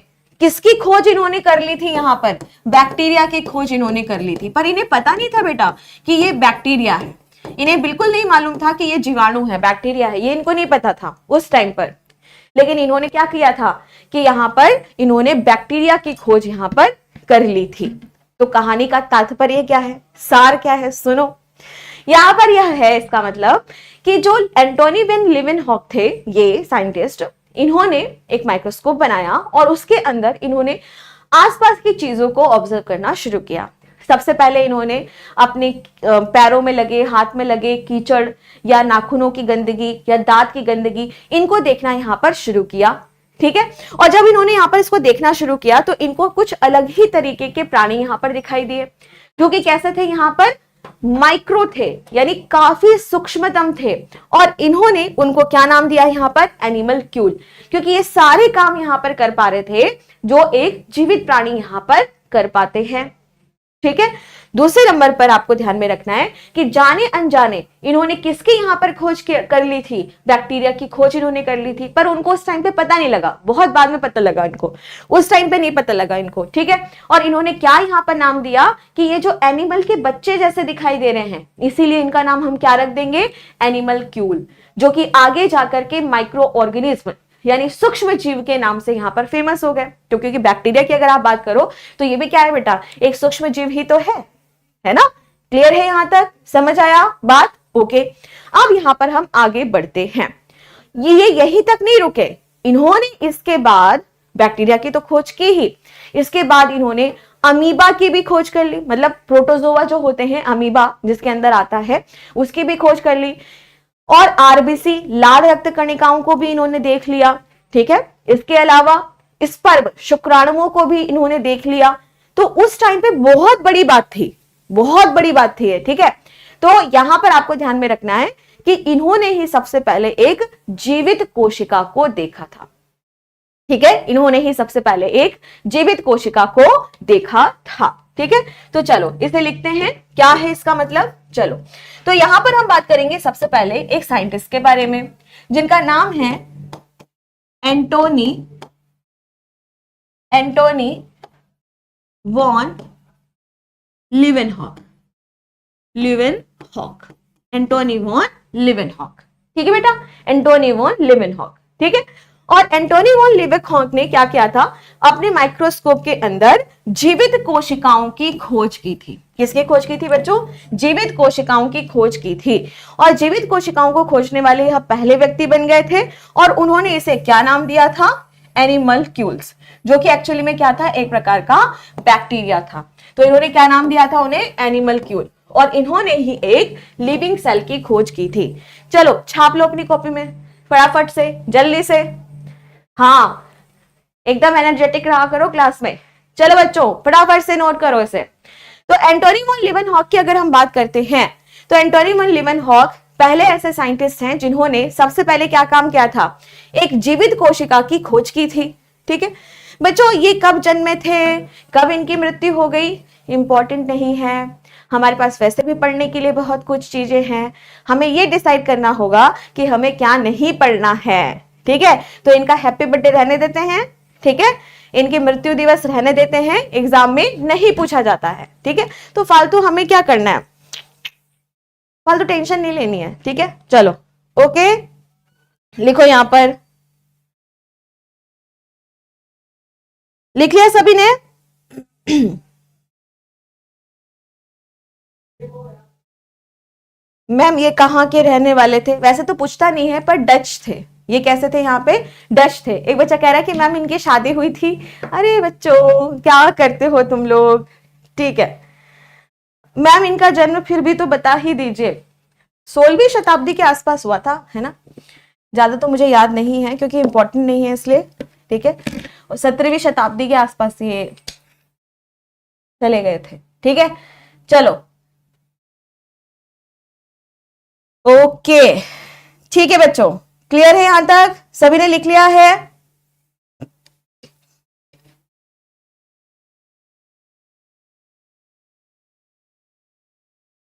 किसकी खोज इन्होंने कर ली थी, यहाँ पर बैक्टीरिया की खोज इन्होंने कर ली थी। पर इन्हें पता नहीं था बेटा कि ये बैक्टीरिया है, इन्हें बिल्कुल नहीं मालूम था कि ये जीवाणु है, बैक्टीरिया है, ये इनको नहीं पता था उस टाइम पर। लेकिन इन्होंने क्या किया था कि यहाँ पर इन्होंने बैक्टीरिया की खोज यहाँ पर कर ली थी। तो कहानी का तात्पर्य क्या है, सार क्या है, सुनो। यहां पर यह है इसका मतलब कि जो एंटोनी वेन लीवेनहॉक थे, ये साइंटिस्ट, इन्होंने एक माइक्रोस्कोप बनाया और उसके अंदर इन्होंने आसपास की चीजों को ऑब्जर्व करना शुरू किया। सबसे पहले इन्होंने अपने पैरों में लगे, हाथ में लगे कीचड़ या नाखूनों की गंदगी या दांत की गंदगी, इनको देखना यहाँ पर शुरू किया। ठीक है, और जब इन्होंने यहाँ पर इसको देखना शुरू किया तो इनको कुछ अलग ही तरीके के प्राणी यहाँ पर दिखाई दिए, जो कि कैसे थे, यहाँ पर माइक्रो थे, यानी काफी सूक्ष्मतम थे। और इन्होंने उनको क्या नाम दिया यहाँ पर, एनिमल क्यूल, क्योंकि ये सारे काम यहाँ पर कर पा रहे थे जो एक जीवित प्राणी यहाँ पर कर पाते हैं। ठीक है, दूसरे नंबर पर आपको ध्यान में रखना है कि जाने अनजाने इन्होंने किसकी यहाँ पर खोज कर ली थी, बैक्टीरिया की खोज इन्होंने कर ली थी। पर उनको उस टाइम पे पता नहीं लगा, बहुत बाद में पता लगा इनको, उस टाइम पे नहीं पता लगा इनको। ठीक है, और इन्होंने क्या यहाँ पर नाम दिया कि ये जो एनिमल के बच्चे जैसे दिखाई दे रहे हैं, इसीलिए इनका नाम हम क्या रख देंगे, एनिमल क्यूल, जो कि आगे जाकर के माइक्रो ऑर्गेनिज्म यानी सूक्ष्म जीव के नाम से यहाँ पर फेमस हो गए। तो क्योंकि बैक्टीरिया की अगर आप बात करो तो ये भी क्या है बेटा, एक सूक्ष्म जीव ही तो है ना। क्लियर है यहां तक, समझ आया बात, ओके। अब यहां पर हम आगे बढ़ते हैं। ये यही तक नहीं रुके, इन्होंने इसके बाद बैक्टीरिया की तो खोज की ही, इसके बाद इन्होंने अमीबा की भी खोज कर ली, मतलब प्रोटोजोआ जो होते हैं, अमीबा जिसके अंदर आता है, उसकी भी खोज कर ली। और आरबीसी लाल रक्त कणिकाओं को भी इन्होंने देख लिया, ठीक है। इसके अलावा स्पर्म शुक्राणुओं को भी इन्होंने देख लिया। तो उस टाइम पे बहुत बड़ी बात थी, बहुत बड़ी बात थी, ठीक है। तो यहां पर आपको ध्यान में रखना है कि इन्होंने ही सबसे पहले एक जीवित कोशिका को देखा था, ठीक है। इन्होंने ही सबसे पहले एक जीवित कोशिका को देखा था, ठीक है। तो चलो इसे लिखते हैं, क्या है इसका मतलब। चलो तो यहां पर हम बात करेंगे सबसे पहले एक साइंटिस्ट के बारे में जिनका नाम है Antony von Leeuwenhoek. Antony von Leeuwenhoek, ठीक है बेटा, एंटोनी वॉन लिवेनहॉक, ठीक है। और एंटोनी वॉन लिवेनहॉक ने क्या किया था, अपने माइक्रोस्कोप के अंदर जीवित कोशिकाओं की खोज की थी। किसकी खोज की थी बच्चों? जीवित कोशिकाओं की खोज की थी। और जीवित कोशिकाओं को खोजने वाले यह पहले व्यक्ति बन गए थे और उन्होंने इसे क्या नाम दिया था? एनिमलक्यूल्स, जो कि एक्चुअली में क्या था, एक प्रकार का बैक्टीरिया था। तो इन्होंने क्या नाम दिया था उन्हें? एनिमलक्यूल। और इन्होंने ही एक लिविंग सेल की खोज की थी। चलो छाप लो अपनी कॉपी में फटाफट से, जल्दी से, हाँ एकदम एनर्जेटिक रहा करो क्लास में। चलो बच्चों फटाफट से नोट करो इसे। तो एंटोनी वॉन लिवेनहॉक की अगर हम बात करते हैं तो एंटोनी वॉन लिवेनहॉक पहले ऐसे साइंटिस्ट हैं जिन्होंने सबसे पहले क्या काम किया था? एक जीवित कोशिका की खोज की थी, ठीक है। बच्चों ये कब जन्मे थे, कब इनकी मृत्यु हो गई, इंपॉर्टेंट नहीं है। हमारे पास वैसे भी पढ़ने के लिए बहुत कुछ चीजें हैं, हमें ये डिसाइड करना होगा कि हमें क्या नहीं पढ़ना है, ठीक है। तो इनका हैप्पी बर्थडे रहने देते हैं, ठीक है, इनकी मृत्यु दिवस रहने देते हैं, एग्जाम में नहीं पूछा जाता है, ठीक है। तो फालतू हमें क्या करना है, फालतू टेंशन नहीं लेनी है, ठीक है। चलो ओके, लिखो यहां पर, लिख लिया सभी ने? मैम ये कहाँ के रहने वाले थे? वैसे तो पूछता नहीं है पर डच थे। ये कैसे थे? यहाँ पे डच थे। एक बच्चा कह रहा है कि मैम इनकी शादी हुई थी। अरे बच्चों क्या करते हो तुम लोग, ठीक है। मैम इनका जन्म फिर भी तो बता ही दीजिए। 16वीं शताब्दी के आसपास हुआ था, है ना। ज्यादा तो मुझे याद नहीं है क्योंकि इंपॉर्टेंट नहीं है इसलिए, ठीक है। और 17वीं शताब्दी के आसपास ये चले गए थे, ठीक है। चलो ओके, ठीक है बच्चों, क्लियर है यहां तक? सभी ने लिख लिया है?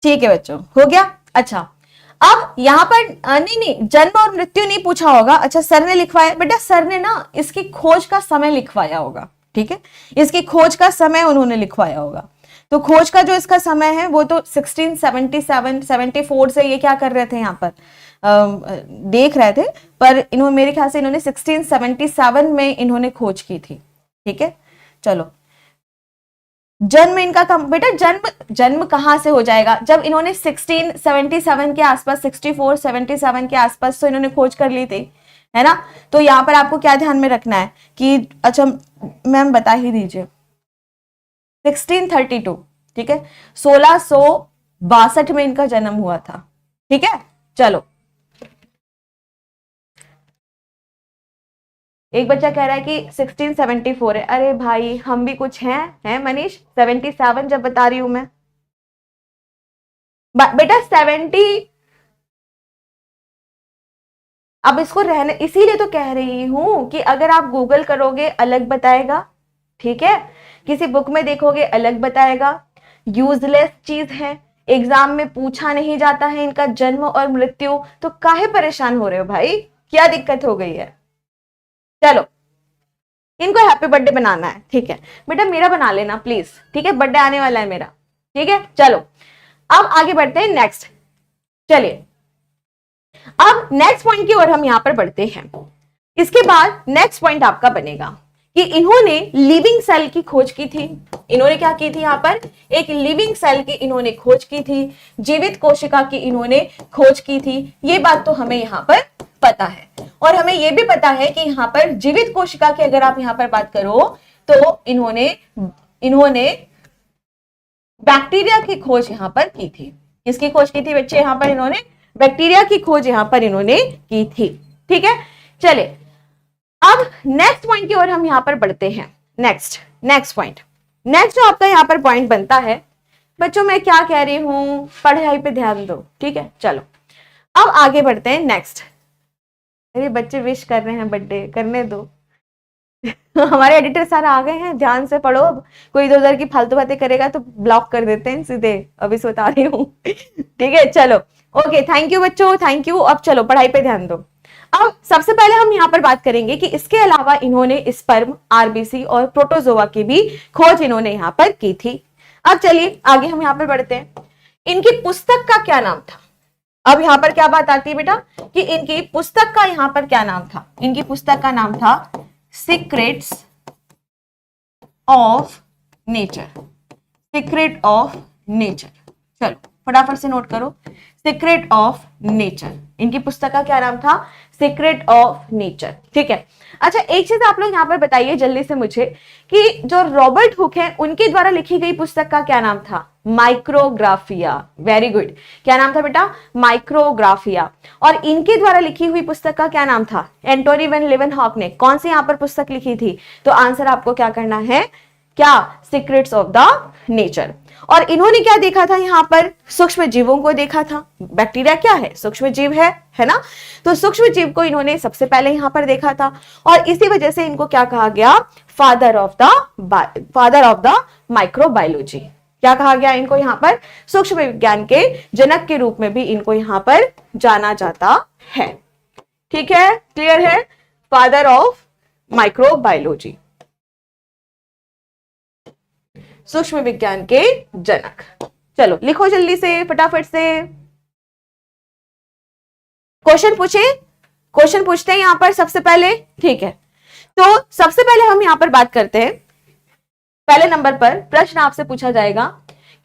ठीक है बच्चों, हो गया। अच्छा अब यहां पर नहीं नहीं, जन्म और मृत्यु नहीं पूछा होगा। अच्छा सर ने लिखवाया बेटा, सर ने ना इसकी खोज का समय लिखवाया होगा, ठीक है। इसकी खोज का समय उन्होंने लिखवाया होगा। तो खोज का जो इसका समय है वो तो 1677 74 से ये क्या कर रहे थे यहाँ पर देख रहे थे, पर इन्होंने मेरे ख्याल से इन्होंने 1677 में इन्होंने खोज की थी, ठीक है। चलो जन्म इनका कम बेटा, जन्म कहां से हो जाएगा जब इन्होंने 1677 के आसपास 64 77 के आसपास तो इन्होंने खोज कर ली थी, है ना। तो यहां पर आपको क्या ध्यान में रखना है कि अच्छा मैम बता ही दीजिए, 1632, ठीक है, 1662 में इनका जन्म हुआ था, ठीक है। चलो एक बच्चा कह रहा है कि 1674 है। अरे भाई हम भी कुछ हैं मनीष, 77 जब बता रही हूं मैं बेटा 70। अब इसको रहने, इसीलिए तो कह रही हूं कि अगर आप गूगल करोगे अलग बताएगा, ठीक है, किसी बुक में देखोगे अलग बताएगा। यूजलेस चीज है, एग्जाम में पूछा नहीं जाता है इनका जन्म और मृत्यु, तो काहे परेशान हो रहे हो भाई, क्या दिक्कत हो गई है। चलो इनको हैप्पी बर्थडे बनाना है, ठीक है बेटा, मेरा बना लेना प्लीज, ठीक है, बर्थडे आने वाला है मेरा, ठीक है। चलो अब आगे बढ़ते हैं नेक्स्ट। चलिए अब नेक्स्ट पॉइंट की ओर हम यहां पर बढ़ते हैं। इसके बाद नेक्स्ट पॉइंट आपका बनेगा कि इन्होंने लिविंग सेल की खोज की थी। इन्होंने क्या की थी? यहां पर एक लिविंग सेल की इन्होंने खोज की थी, जीवित कोशिका की इन्होंने खोज की थी। ये बात तो हमें यहां पर पता है। और हमें यह भी पता है कि यहां पर जीवित कोशिका की अगर आप यहां पर बात करो तो इन्होंने बैक्टीरिया की खोज यहां पर की थी। किसकी खोज की थी बच्चे? यहां पर इन्होंने बैक्टीरिया की खोज यहां पर इन्होंने की थी। ठीक है, चले अब नेक्स्ट पॉइंट की ओर हम यहां पर बढ़ते हैं। नेक्स्ट पॉइंट, नेक्स्ट जो आपका यहां पर पॉइंट बनता है, बच्चों मैं क्या कह रही हूं, पढ़ाई पे ध्यान दो। ठीक है, चलो अब आगे बढ़ते हैं। नेक्स्ट, अरे बच्चे विश कर रहे हैं, बर्थडे करने दो। हमारे एडिटर सर आ गए हैं, ध्यान से पढ़ो। कोई इधर उधर की फालतू बातें करेगा तो ब्लॉक कर देते हैं सीधे, अभी से बता रही हूँ। ठीक है, चलो ओके, थैंक यू बच्चों, थैंक यू। अब चलो पढ़ाई पे ध्यान दो। अब सबसे पहले हम यहाँ पर बात करेंगे कि इसके अलावा इन्होंने स्पर्म, आरबीसी और प्रोटोजोआ की भी खोज इन्होंने यहाँ पर की थी। अब चलिए आगे हम यहाँ पर बढ़ते हैं। इनकी पुस्तक का क्या नाम था? अब यहाँ पर क्या बात आती है बेटा कि इनकी पुस्तक का यहाँ पर क्या नाम था? इनकी पुस्तक का नाम था secrets of nature. Secret of nature, चलो फटाफट से नोट करो, सीक्रेट ऑफ नेचर। इनकी पुस्तक का क्या नाम था? Secret of nature. ठीक है, अच्छा एक चीज आप लोग यहाँ पर बताइए जल्दी से मुझे कि जो रॉबर्ट हुक है उनके द्वारा लिखी गई पुस्तक का क्या नाम था? माइक्रोग्राफिया। वेरी गुड, क्या नाम था बेटा? माइक्रोग्राफिया। और इनके द्वारा लिखी हुई पुस्तक का क्या नाम था? एंटोनी वैन लीeuwenhoek ने कौन सी यहाँ पर पुस्तक लिखी थी? तो आंसर आपको क्या करना है? क्या? Secrets of the nature. और इन्होंने क्या देखा था यहाँ पर? सूक्ष्म जीवों को देखा था। बैक्टीरिया क्या है? सूक्ष्म जीव है ना? तो सूक्ष्म जीव को इन्होंने सबसे पहले यहाँ पर देखा था और इसी वजह से इनको क्या कहा गया? Father of the microbiology. क्या कहा गया इनको यहाँ पर? सूक्ष्म विज्ञान के जनक के रूप में भी इनको यहाँ पर जाना जाता है। ठीक है, क्लियर है? फादर ऑफ माइक्रोबायोलॉजी, सूक्ष्म विज्ञान के जनक। चलो लिखो जल्दी से, फटाफट से। क्वेश्चन पूछते हैं यहां पर सबसे पहले। ठीक है, तो सबसे पहले हम यहां पर बात करते हैं। पहले नंबर पर प्रश्न आपसे पूछा जाएगा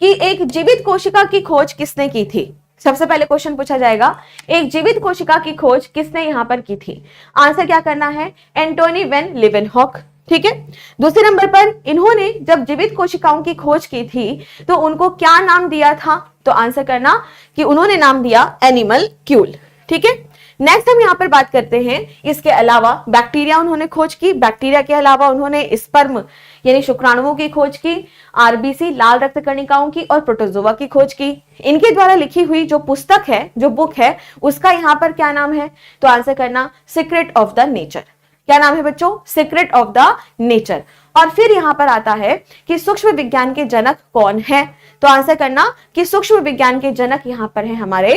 कि एक जीवित कोशिका की खोज किसने की थी? सबसे पहले क्वेश्चन पूछा जाएगा, एक जीवित कोशिका की खोज किसने यहां पर की थी? आंसर क्या करना है? Antonie van Leeuwenhoek. ठीक है, दूसरे नंबर पर इन्होंने जब जीवित कोशिकाओं की खोज की थी तो उनको क्या नाम दिया था? तो आंसर करना कि उन्होंने नाम दिया एनिमल क्यूल। ठीक है, नेक्स्ट हम यहाँ पर बात करते हैं, इसके अलावा बैक्टीरिया उन्होंने खोज की। बैक्टीरिया के अलावा उन्होंने स्पर्म यानी शुक्राणुओं की खोज की, आरबीसी लाल रक्त कणिकाओं की और प्रोटोजोआ की खोज की। इनके द्वारा लिखी हुई जो पुस्तक है, जो बुक है, उसका यहाँ पर क्या नाम है? तो आंसर करना सीक्रेट ऑफ द नेचर। क्या नाम है बच्चों? Secret of the nature. और फिर यहां पर आता है कि सूक्ष्म विज्ञान के जनक कौन है? तो आंसर करना कि सूक्ष्म विज्ञान के जनक यहां पर है हमारे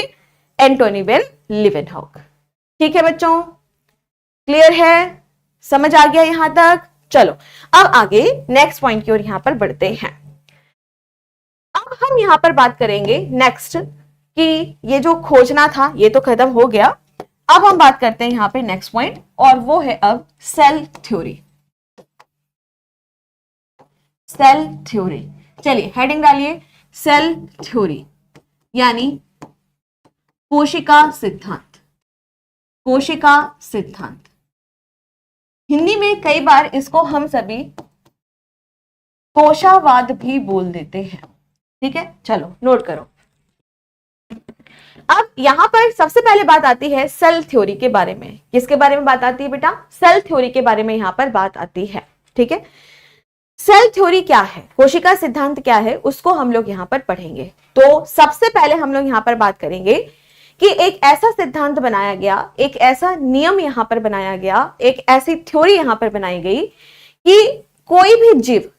एंटोनी वैन लीeuwenhoek। ठीक है बच्चों, क्लियर है? समझ आ गया यहां तक? चलो अब आगे नेक्स्ट पॉइंट की ओर यहां पर बढ़ते हैं। अब हम यहां पर बात करेंगे नेक्स्ट कि ये जो खोजना था ये तो खत्म हो गया। अब हम बात करते हैं यहां पे नेक्स्ट पॉइंट, और वो है अब सेल थ्योरी। सेल थ्योरी, चलिए हेडिंग डालिए, सेल थ्योरी यानी कोशिका सिद्धांत। कोशिका सिद्धांत, हिंदी में कई बार इसको हम सभी कोशावाद भी बोल देते हैं। ठीक है, चलो नोट करो। अब यहां पर सबसे पहले बात आती है सेल थ्योरी के बारे में। किसके बारे में बात आती है बेटा? सेल थ्योरी के बारे में यहां पर बात आती है। ठीक है, सेल थ्योरी क्या है, कोशिका सिद्धांत क्या है, उसको हम लोग यहां पर पढ़ेंगे। तो सबसे पहले हम लोग यहां पर बात करेंगे कि एक ऐसा सिद्धांत बनाया गया, एक ऐसा नियम यहां पर बनाया गया, एक ऐसी थ्योरी यहां पर बनाई गई कि कोई भी जीव,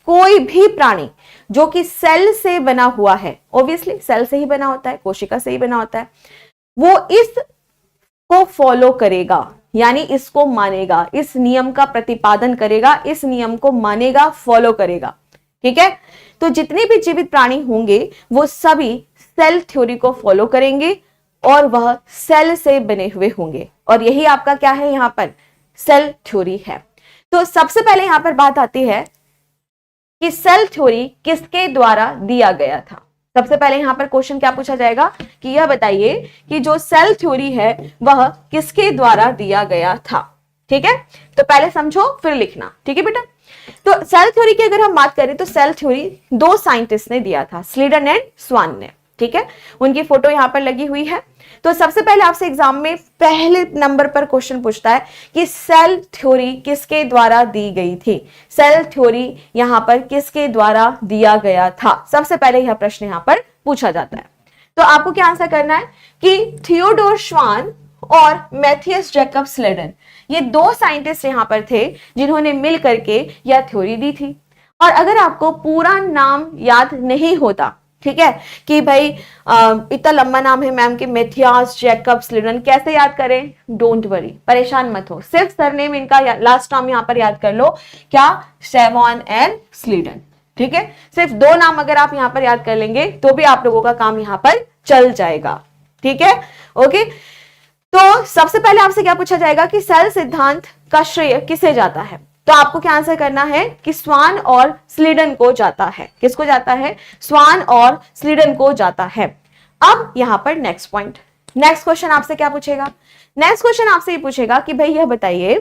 कोई भी प्राणी जो कि सेल से बना हुआ है, ऑब्वियसली सेल से ही बना होता है, कोशिका से ही बना होता है, वो इस को फॉलो करेगा, यानी इसको मानेगा, इस नियम का प्रतिपादन करेगा, इस नियम को मानेगा, फॉलो करेगा। ठीक है, तो जितने भी जीवित प्राणी होंगे वो सभी सेल थ्योरी को फॉलो करेंगे और वह सेल से बने हुए होंगे, और यही आपका क्या है यहां पर? सेल थ्योरी है। तो सबसे पहले यहां पर बात आती है कि सेल थ्योरी किसके द्वारा दिया गया था। सबसे पहले यहां पर क्वेश्चन क्या पूछा जाएगा कि यह बताइए कि जो सेल थ्योरी है वह किसके द्वारा दिया गया था। ठीक है, तो पहले समझो फिर लिखना। ठीक है बेटा, तो सेल थ्योरी की अगर हम बात करें तो सेल थ्योरी दो साइंटिस्ट ने दिया था, स्लीडन एंड स्वान ने। ठीक है, उनकी फोटो यहाँ पर लगी हुई है। तो सबसे पहले आपसे एग्जाम में पहले नंबर पर क्वेश्चन पूछता है कि सेल थ्योरी किसके द्वारा दी गई थी, सेल थ्योरी यहाँ पर किसके द्वारा दिया गया था, सबसे पहले यह प्रश्न यहाँ पर पूछा जाता है। तो आपको क्या आंसर करना है कि थियोडोर श्वान और मैथियस जैकब स्लेडन, ये दो साइंटिस्ट यहां पर थे जिन्होंने मिल करके यह थ्योरी दी थी। और अगर आपको पूरा नाम याद नहीं होता, ठीक है, कि भाई इतना लंबा नाम है मैम के मैथियस जैकब स्लेडन, कैसे याद करें, डोंट वरी, परेशान मत हो, सिर्फ सरनेम इनका लास्ट नाम यहां पर याद कर लो, क्या, सेवॉन एंड स्लेडन, ठीक है। सिर्फ दो नाम अगर आप यहां पर याद कर लेंगे तो भी आप लोगों का काम यहां पर चल जाएगा, ठीक है, ओके। तो सबसे पहले आपसे क्या पूछा जाएगा कि सेल सिद्धांत का श्रेय किसे जाता है, तो आपको क्या आंसर करना है कि स्वान और स्लीडन को जाता है। किसको जाता है, स्वान और स्लीडन को जाता है। अब यहां पर नेक्स्ट पॉइंट, नेक्स्ट क्वेश्चन आपसे क्या पूछेगा, नेक्स्ट क्वेश्चन आपसे ये पूछेगा कि भाई यह बताइए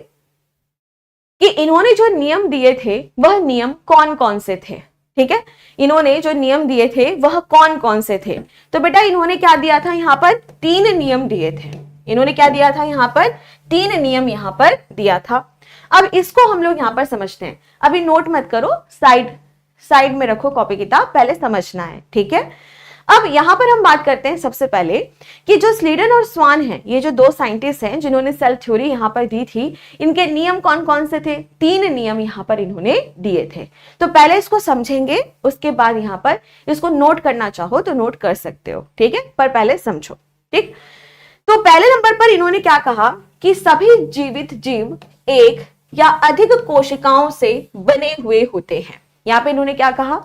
कि इन्होंने जो नियम दिए थे वह नियम कौन कौन से थे, ठीक है, इन्होंने जो नियम दिए थे वह कौन कौन से थे। तो बेटा इन्होंने क्या दिया था, यहां पर 3 नियम दिए थे, इन्होंने क्या दिया था, यहां पर 3 नियम यहां पर दिया था। अब इसको हम लोग यहां पर समझते हैं, अभी नोट मत करो, साइड में रखो कॉपी किताब, पहले समझना है, ठीक है। अब यहां पर हम बात करते हैं सबसे पहले कि जो स्लीडन और स्वान हैं, ये जो 2 साइंटिस्ट हैं जिन्होंने सेल थ्योरी यहां पर दी थी, इनके नियम कौन कौन से थे, 3 नियम यहां पर इन्होंने दिए थे। तो पहले इसको समझेंगे, उसके बाद यहां पर इसको नोट करना चाहो तो नोट कर सकते हो, ठीक है, पर पहले समझो, ठीक। तो पहले नंबर पर इन्होंने क्या कहा कि सभी जीवित जीव एक या अधिक कोशिकाओं से बने हुए होते हैं। यहां पे इन्होंने क्या कहा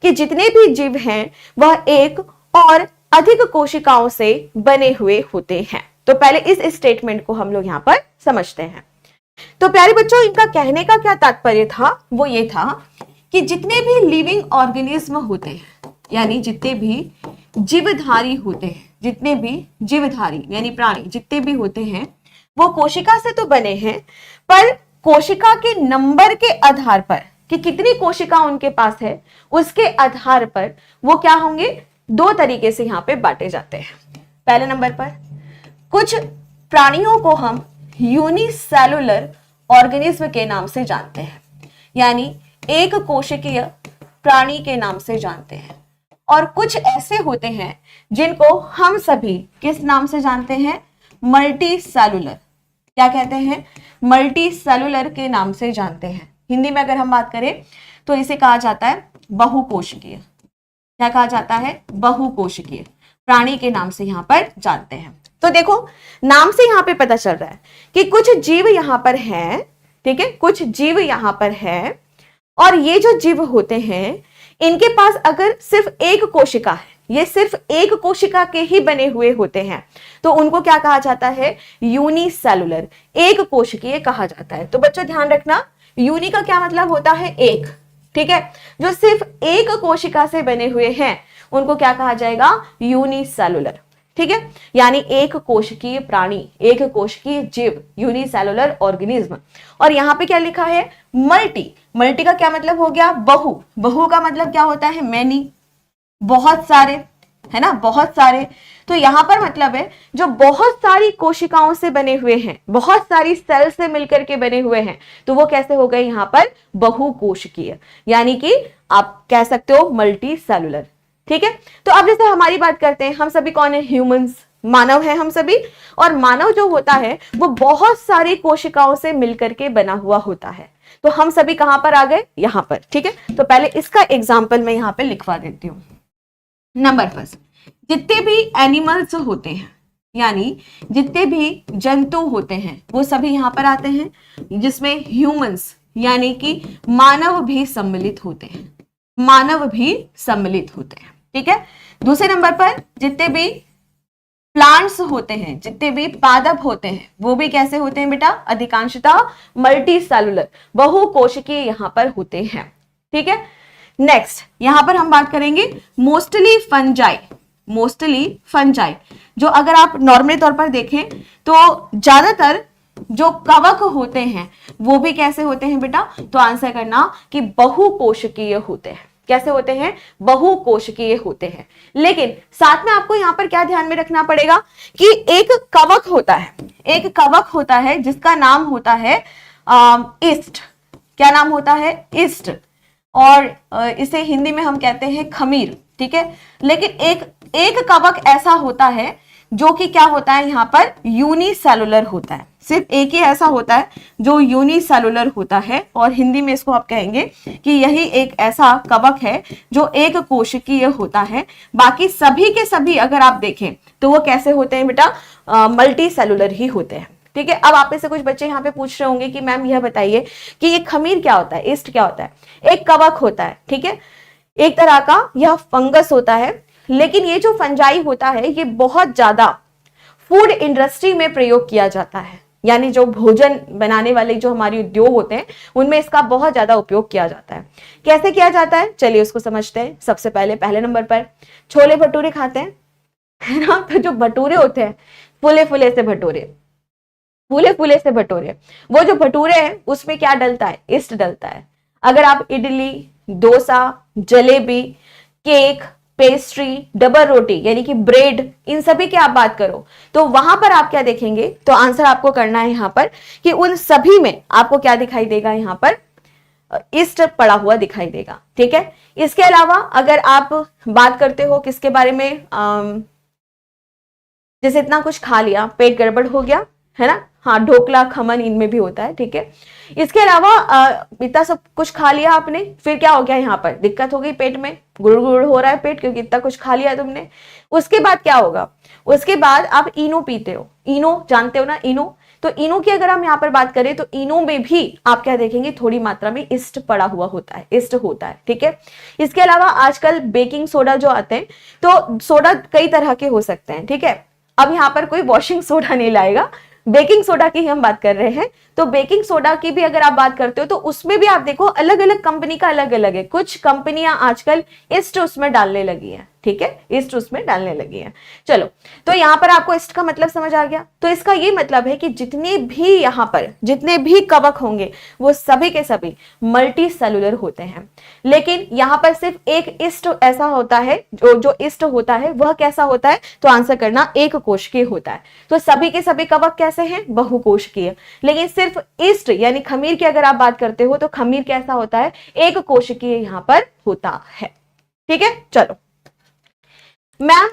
कि जितने भी जीव हैं वह एक और अधिक कोशिकाओं से बने हुए होते हैं। तो पहले इस स्टेटमेंट को हम लोग यहां पर समझते हैं। तो प्यारे बच्चों, इनका कहने का क्या तात्पर्य था, वो ये था कि जितने भी लिविंग ऑर्गेनिज्म होते हैं, यानी जितने भी जीवधारी होते हैं, जितने भी जीवधारी यानी प्राणी जितने भी होते हैं वो कोशिका से तो बने हैं, पर कोशिका के नंबर के आधार पर कि कितनी कोशिका उनके पास है उसके आधार पर वो क्या होंगे, 2 तरीके से यहां पे बांटे जाते हैं। पहले नंबर पर कुछ प्राणियों को हम यूनिसेलुलर ऑर्गेनिज्म के नाम से जानते हैं, यानी एक कोशिकीय प्राणी के नाम से जानते हैं। और कुछ ऐसे होते हैं जिनको हम सभी किस नाम से जानते हैं, मल्टी सेलुलर, क्या कहते हैं, मल्टी सेलुलर के नाम से जानते हैं। हिंदी में अगर हम बात करें तो इसे कहा जाता है बहुकोशिकीय, क्या कहा जाता है, बहुकोशिकीय प्राणी के नाम से यहां पर जानते हैं। तो देखो नाम से यहां पे पता चल रहा है कि कुछ जीव यहां पर हैं, ठीक है, कुछ जीव यहां पर है, और ये जो जीव होते हैं इनके पास अगर सिर्फ एक कोशिका है, ये सिर्फ एक कोशिका के ही बने हुए होते हैं, तो उनको क्या कहा जाता है, यूनिसेलुलर, एक कोशिकीय कहा जाता है। तो बच्चों ध्यान रखना, यूनि का क्या मतलब होता है, एक, ठीक है, जो सिर्फ एक कोशिका से बने हुए हैं उनको क्या कहा जाएगा, यूनिसेलुलर, ठीक है, यानी एक कोशिकीय प्राणी, एक कोशिकीय जीव, यूनिसेलुलर ऑर्गेनिज्म। और यहां पे क्या लिखा है, मल्टी, मल्टी का क्या मतलब हो गया, बहु, बहु का मतलब क्या होता है, मैनी, बहुत सारे, है ना, बहुत सारे। तो यहां पर मतलब है जो बहुत सारी कोशिकाओं से बने हुए हैं, बहुत सारी सेल से मिलकर के बने हुए हैं, तो वो कैसे हो गए यहां पर, बहुकोशिकीय, यानी कि आप कह सकते हो मल्टी सेलुलर, ठीक है। तो अब जैसे हमारी बात करते हैं, हम सभी कौन है, ह्यूमंस, मानव है हम सभी, और मानव जो होता है वो बहुत सारी कोशिकाओं से मिलकर के बना हुआ होता है। तो हम सभी कहां पर आ गए, यहां पर, ठीक है। तो पहले इसका एग्जाम्पल मैं यहां पे लिखवा देती हूं। नंबर फर्स्ट, जितने भी एनिमल्स होते हैं, यानी जितने भी जंतु होते हैं वो सभी यहां पर आते हैं, जिसमें ह्यूमंस यानी कि मानव भी सम्मिलित होते हैं, मानव भी सम्मिलित होते हैं, ठीक है। दूसरे नंबर पर जितने भी प्लांट्स होते हैं, जितने भी पादप होते हैं वो भी कैसे होते हैं बेटा, अधिकांशतः मल्टी सेलुलर, बहुकोशिकीय यहां पर होते हैं, ठीक है। नेक्स्ट यहां पर हम बात करेंगे मोस्टली फंजाई, मोस्टली फंजाई, जो अगर आप नॉर्मल तौर पर देखें तो ज्यादातर जो कवक होते हैं वो भी कैसे होते हैं बेटा, तो आंसर करना कि बहुकोशिकीय होते हैं, कैसे होते हैं, बहुकोशिकीय होते हैं। लेकिन साथ में आपको यहां पर क्या ध्यान में रखना पड़ेगा कि एक कवक होता है, एक कवक होता है जिसका नाम होता है ईस्ट। क्या नाम होता है, ईस्ट, और इसे हिंदी में हम कहते हैं खमीर, ठीक है। लेकिन एक कवक ऐसा होता है जो कि क्या होता है यहाँ पर, यूनिसेलुलर होता है। सिर्फ एक ही ऐसा होता है जो यूनिसेलुलर होता है, और हिंदी में इसको आप कहेंगे कि यही एक ऐसा कवक है जो एक कोशिकीय होता है। बाकी सभी के सभी अगर आप देखें तो वो कैसे होते हैं बेटा, मल्टी सेलुलर ही होते हैं, ठीक है। अब आप में से कुछ बच्चे यहाँ पे पूछ रहे होंगे कि मैम यह बताइए कि ये खमीर क्या होता है, ईस्ट क्या होता है। एक कवक होता है, ठीक है, एक तरह का यह फंगस होता है। लेकिन ये जो फंजाई होता है ये बहुत ज्यादा फूड इंडस्ट्री में प्रयोग किया जाता है, यानी जो भोजन बनाने वाले जो हमारे उद्योग होते हैं उनमें इसका बहुत ज्यादा उपयोग किया जाता है। कैसे किया जाता है, चलिए उसको समझते हैं। सबसे पहले नंबर पर छोले भटूरे खाते हैं, है ना। तो जो भटूरे होते हैं, फूले फूले से भटूरे, फूले फूले से भटूरे, वो जो भटूरे हैं उसमें क्या डलता है, ईस्ट डलता है। अगर आप idli, dosa, jalebi, cake, pastry, double रोटी यानी कि ब्रेड, इन सभी की आप बात करो तो वहां पर आप क्या देखेंगे, तो आंसर आपको करना है यहां पर कि उन सभी में आपको क्या दिखाई देगा, यहां पर ईस्ट पड़ा हुआ दिखाई देगा, ठीक है। इसके अलावा अगर आप बात करते हो किसके बारे में, जैसे इतना कुछ खा लिया, पेट गड़बड़ हो गया, है ना, हाँ, ढोकला, खमन इनमें भी होता है, ठीक है। इसके अलावा इतना सब कुछ खा लिया आपने, फिर क्या हो गया, यहाँ पर दिक्कत हो गई, पेट में गुड़ गुड़ हो रहा है पेट, क्योंकि इतना कुछ खा लिया तुमने। उसके बाद क्या होगा, उसके बाद आप इनो पीते हो, इनो जानते हो ना, इनो। तो इनो की अगर हम यहाँ पर बात करें तो इनो में भी आप क्या देखेंगे, थोड़ी मात्रा में ईस्ट पड़ा हुआ होता है, ईस्ट होता है, ठीक है। इसके अलावा आजकल बेकिंग सोडा जो आते हैं, तो सोडा कई तरह के हो सकते हैं, ठीक है। अब यहाँ पर कोई वॉशिंग सोडा नहीं लाएगा, बेकिंग सोडा की हम बात कर रहे हैं। तो बेकिंग सोडा की भी अगर आप बात करते हो तो उसमें भी आप देखो अलग अलग कंपनी का अलग अलग है। कुछ कंपनियां आजकल ईस्ट उसमें डालने लगी है, ठीक है, ईस्ट उसमें डालने लगी है। चलो, तो यहां पर आपको ईस्ट का मतलब समझ आ गया। तो इसका ये मतलब है कि जितने भी यहां पर जितने भी कवक होंगे वो सभी के सभी मल्टी सेलुलर होते हैं। लेकिन यहां पर सिर्फ एक ईस्ट ऐसा होता है, जो ईस्ट होता है वह कैसा होता है, तो आंसर करना एक कोशिकीय होता है। तो सभी के सभी कवक कैसे हैं, बहुकोशिकीय। लेकिन सिर्फ ईस्ट यानी खमीर की अगर आप बात करते हो तो खमीर कैसा होता है, एक कोशिकीय यहां पर होता है, ठीक है। चलो मैम,